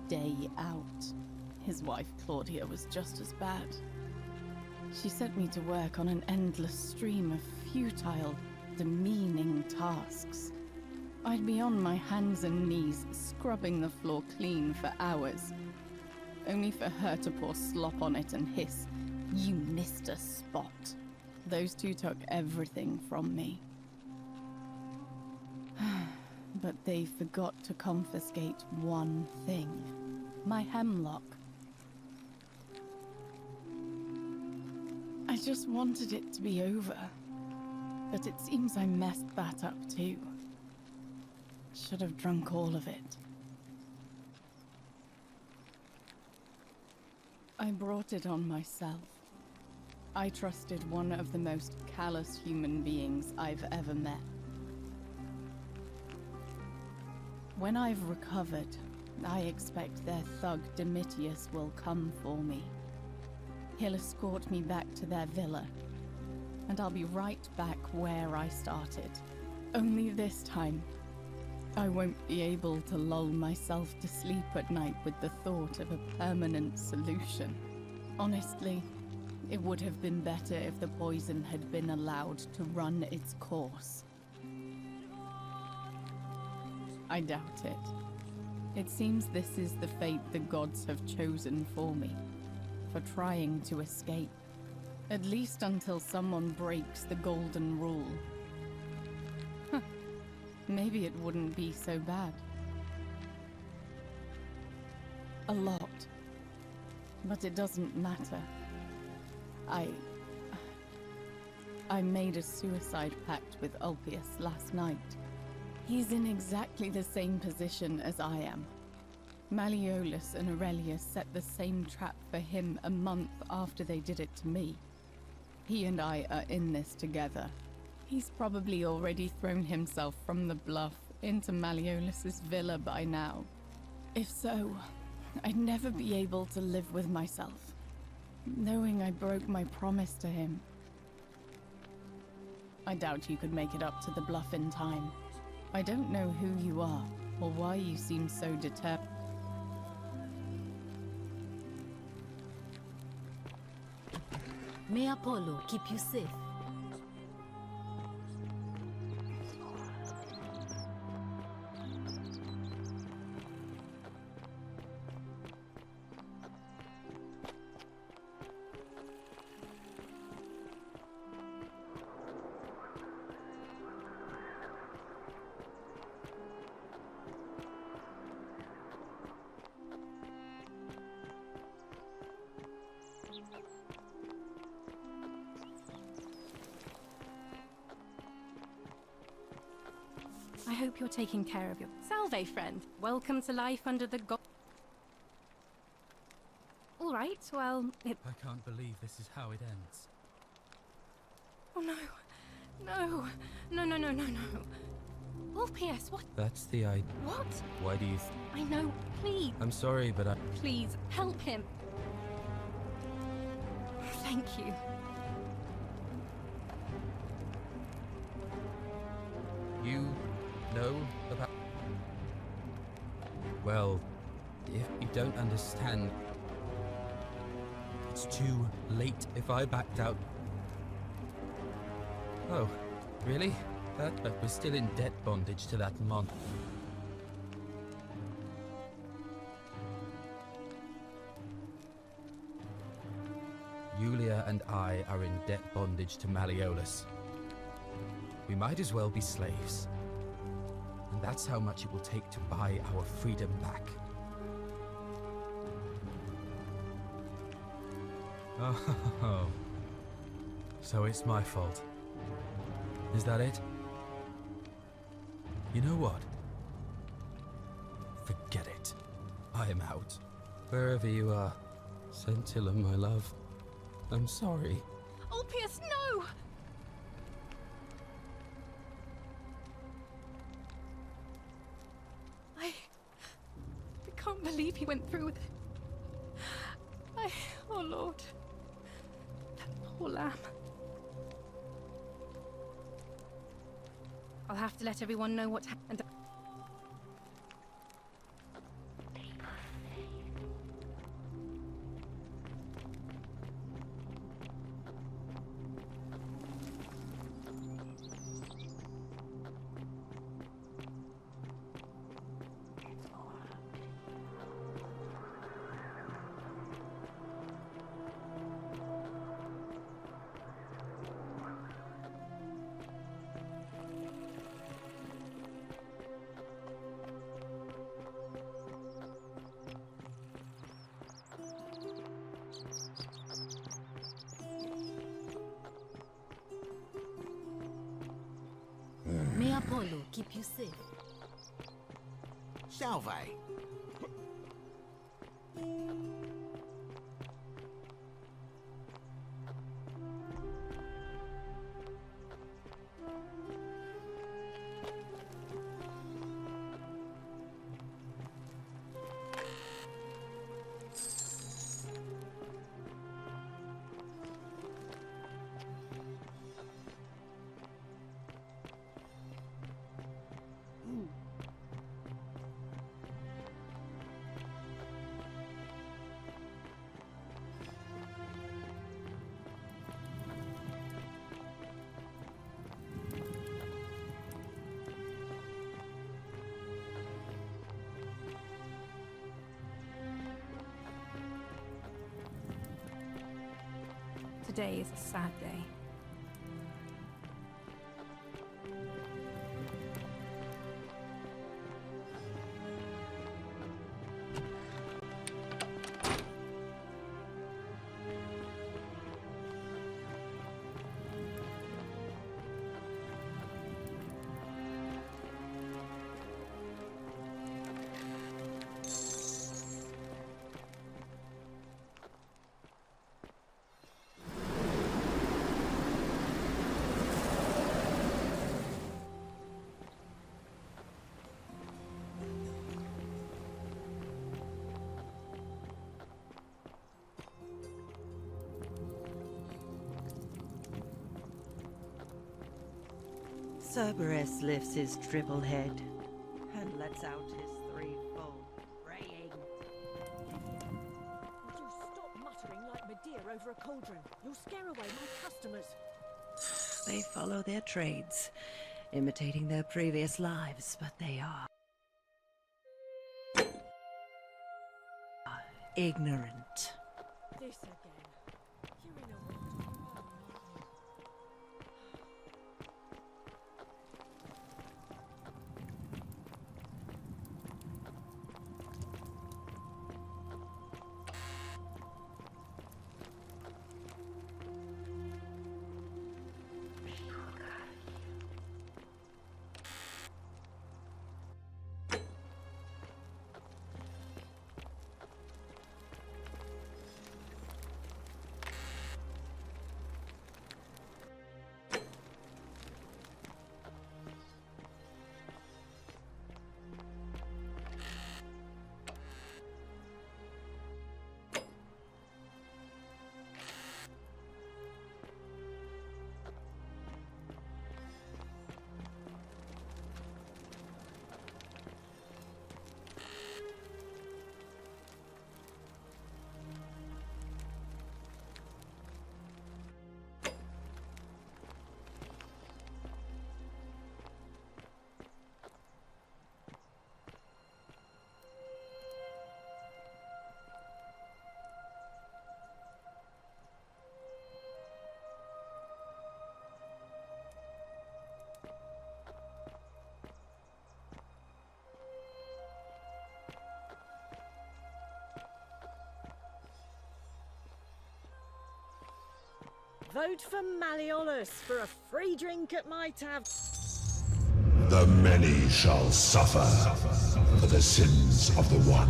day out. His wife Claudia was just as bad. She sent me to work on an endless stream of futile, demeaning tasks. I'd be on my hands and knees, scrubbing the floor clean for hours, only for her to pour slop on it and hiss, "You missed a spot." Those two took everything from me. But they forgot to confiscate one thing. My hemlock. I just wanted it to be over. But it seems I messed that up too. Should have drunk all of it. I brought it on myself. I trusted one of the most callous human beings I've ever met. When I've recovered, I expect their thug Domitius will come for me. He'll escort me back to their villa, and I'll be right back where I started. Only this time, I won't be able to lull myself to sleep at night with the thought of a permanent solution. Honestly, it would have been better if the poison had been allowed to run its course. I doubt it. It seems this is the fate the gods have chosen for me, for trying to escape. At least until someone breaks the Golden Rule. Maybe it wouldn't be so bad. A lot. But it doesn't matter. I made a suicide pact with Ulpius last night. He's in exactly the same position as I am. Malleolus and Aurelius set the same trap for him a month after they did it to me. He and I are in this together. He's probably already thrown himself from the bluff into Malleolus's villa by now. If so, I'd never be able to live with myself, knowing I broke my promise to him. I doubt you could make it up to the bluff in time. I don't know who you are, or why you seem so determined. May Apollo keep you safe. I hope you're taking care of your... Salve, friend. Welcome to life under the right, well, it... I can't believe this is how it ends. Oh no. No. No, no, no, no, no. Ulpius, what? That's the idea. What? Why do you... I know, please. I'm sorry, but I... Please, help him. Thank you. You know about... Well, if you don't understand... It's too late if I backed out. Oh, really? But we're still in debt bondage to that mon... Yulia and I are in debt bondage to Malleolus. We might as well be slaves. And that's how much it will take to buy our freedom back. Oh, so it's my fault. Is that it? You know what? Forget it. I am out. Wherever you are, Scintilla, my love. I'm sorry. Ulpius, no! I can't believe he went through with it. Oh Lord. That poor lamb. I'll have to let everyone know what happened. May Apollo keep you safe. Salve. Today is a sad day. Cerberus lifts his triple head and lets out his threefold braying. Would you stop muttering like Medea over a cauldron? You'll scare away my customers. They follow their trades, imitating their previous lives, but they are ignorant. This again. You're in a wicked world. Vote for Malleolus for a free drink at my tavern. The many shall suffer for the sins of the one.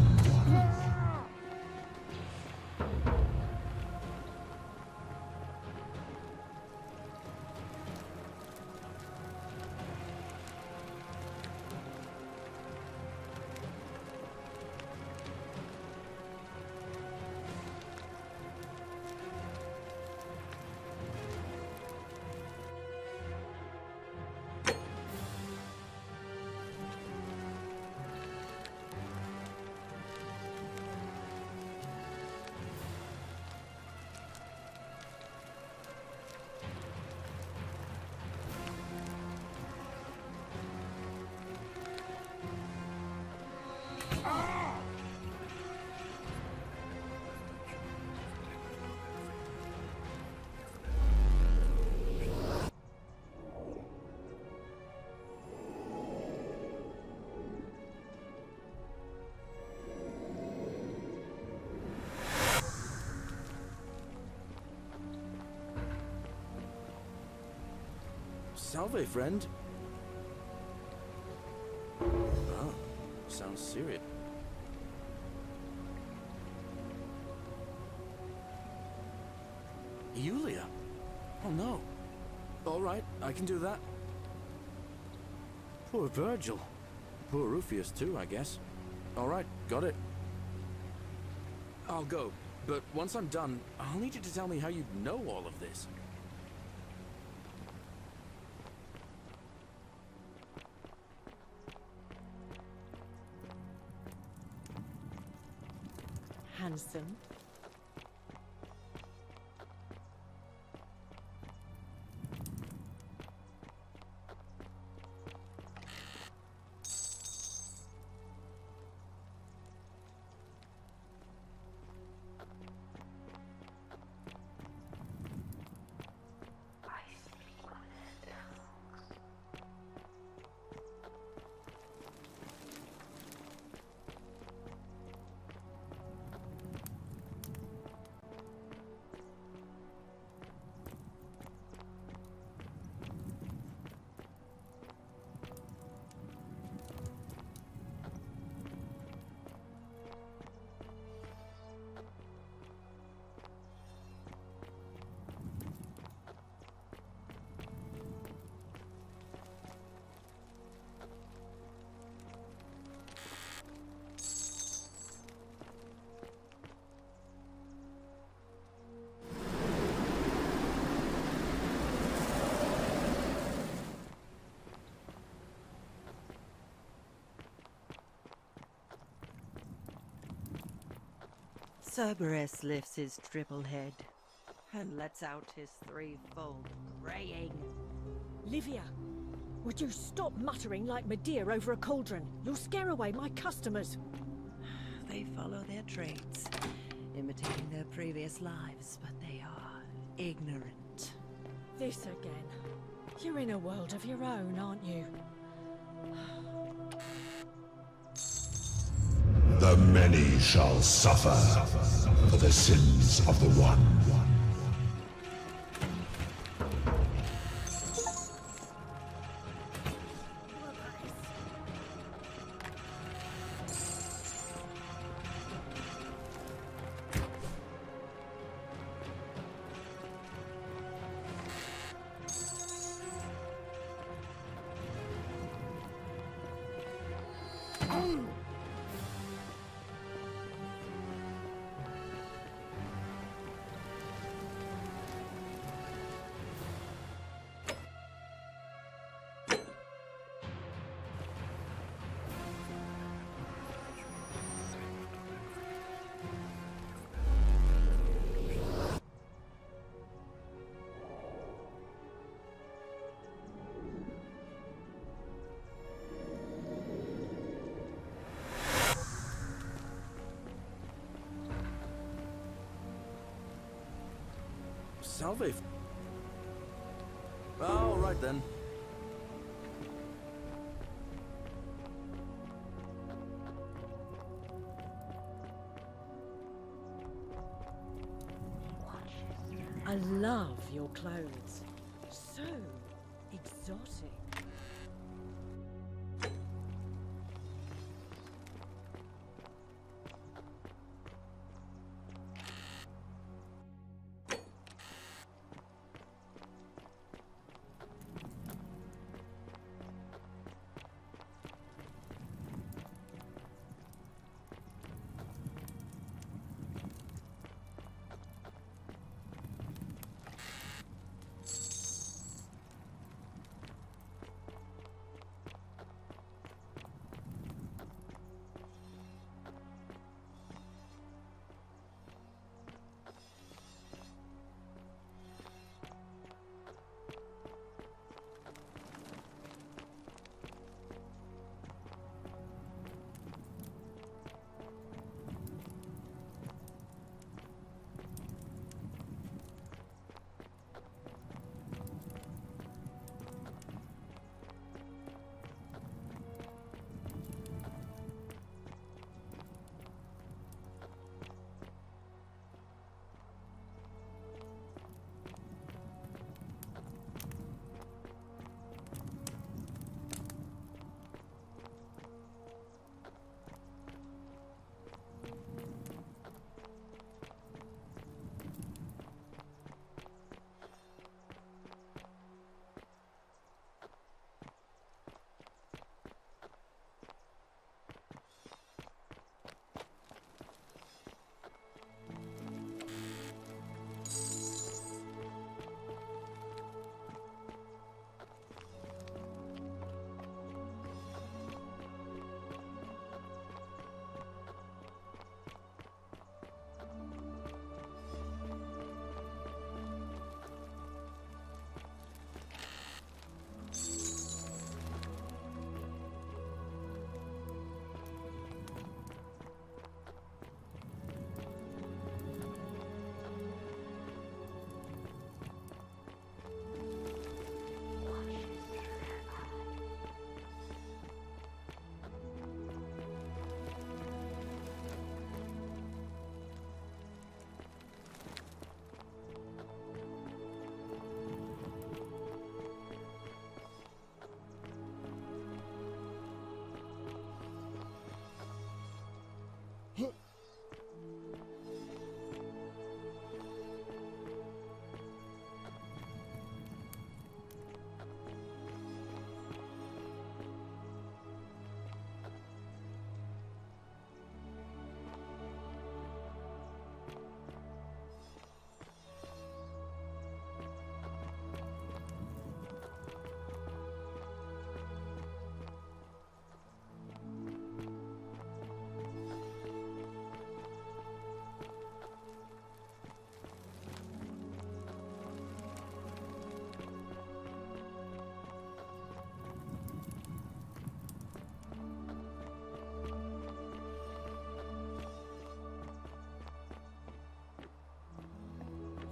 Salve, friend. Oh, sounds serious. Yulia? Oh no. All right, I can do that. Poor Virgil. Poor Rufius too, I guess. All right, got it. I'll go, but once I'm done, I'll need you to tell me how you know all of this. Handsome. Cerberus lifts his triple head and lets out his threefold braying. Livia, would you stop muttering like Medea over a cauldron? You'll scare away my customers. They follow their traits, imitating their previous lives, but they are ignorant. This again. You're in a world of your own, aren't you? The many shall suffer for the sins of the one. Salve. All right then. I love your clothes. So exotic.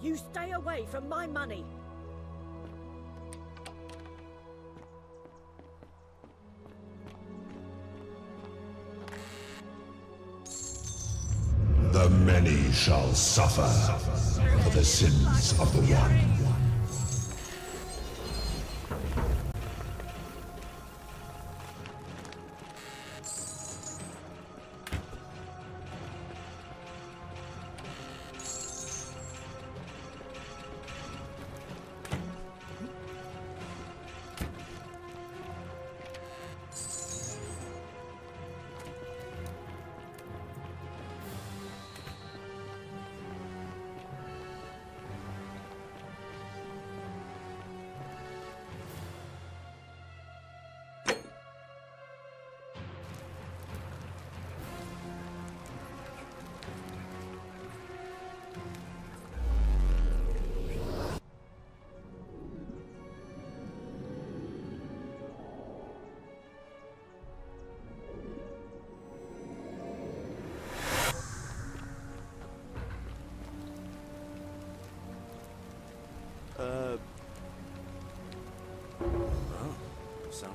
You stay away from my money. The many shall suffer for the sins of the one. So...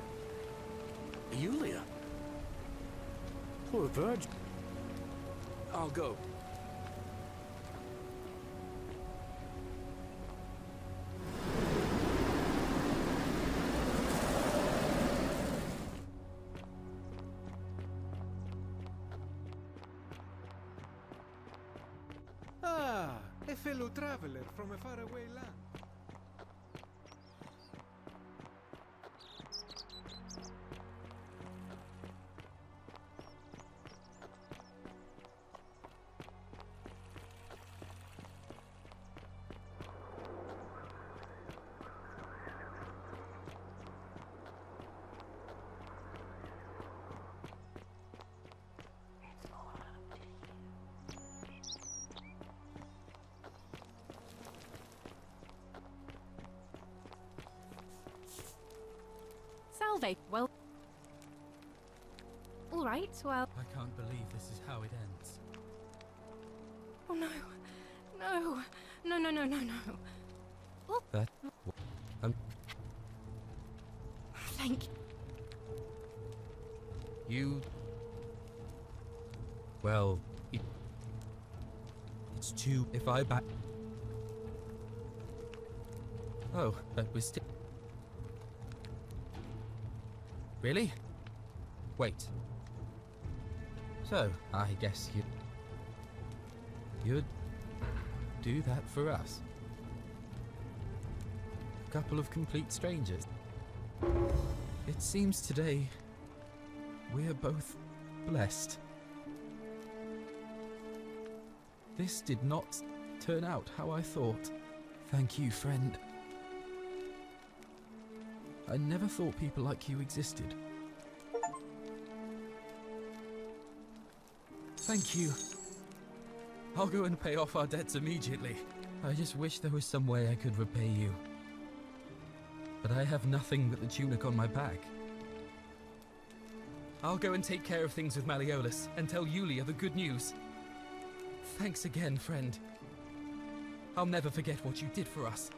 Yulia? Poor virgin. I'll go. A fellow traveler from a faraway land. Salve, well... Alright, well... I can't believe this is how it ends. Oh no. No. No, no, no, no, no. Oh, That... thank You... Well... It's too... If I back... Oh, that was still... Really? Wait. So, I guess you'd do that for us? A couple of complete strangers. It seems today we're both blessed. This did not turn out how I thought. Thank you, friend. I never thought people like you existed. Thank you. I'll go and pay off our debts immediately. I just wish there was some way I could repay you. But I have nothing but the tunic on my back. I'll go and take care of things with Malleolus and tell Yulia the good news. Thanks again, friend. I'll never forget what you did for us.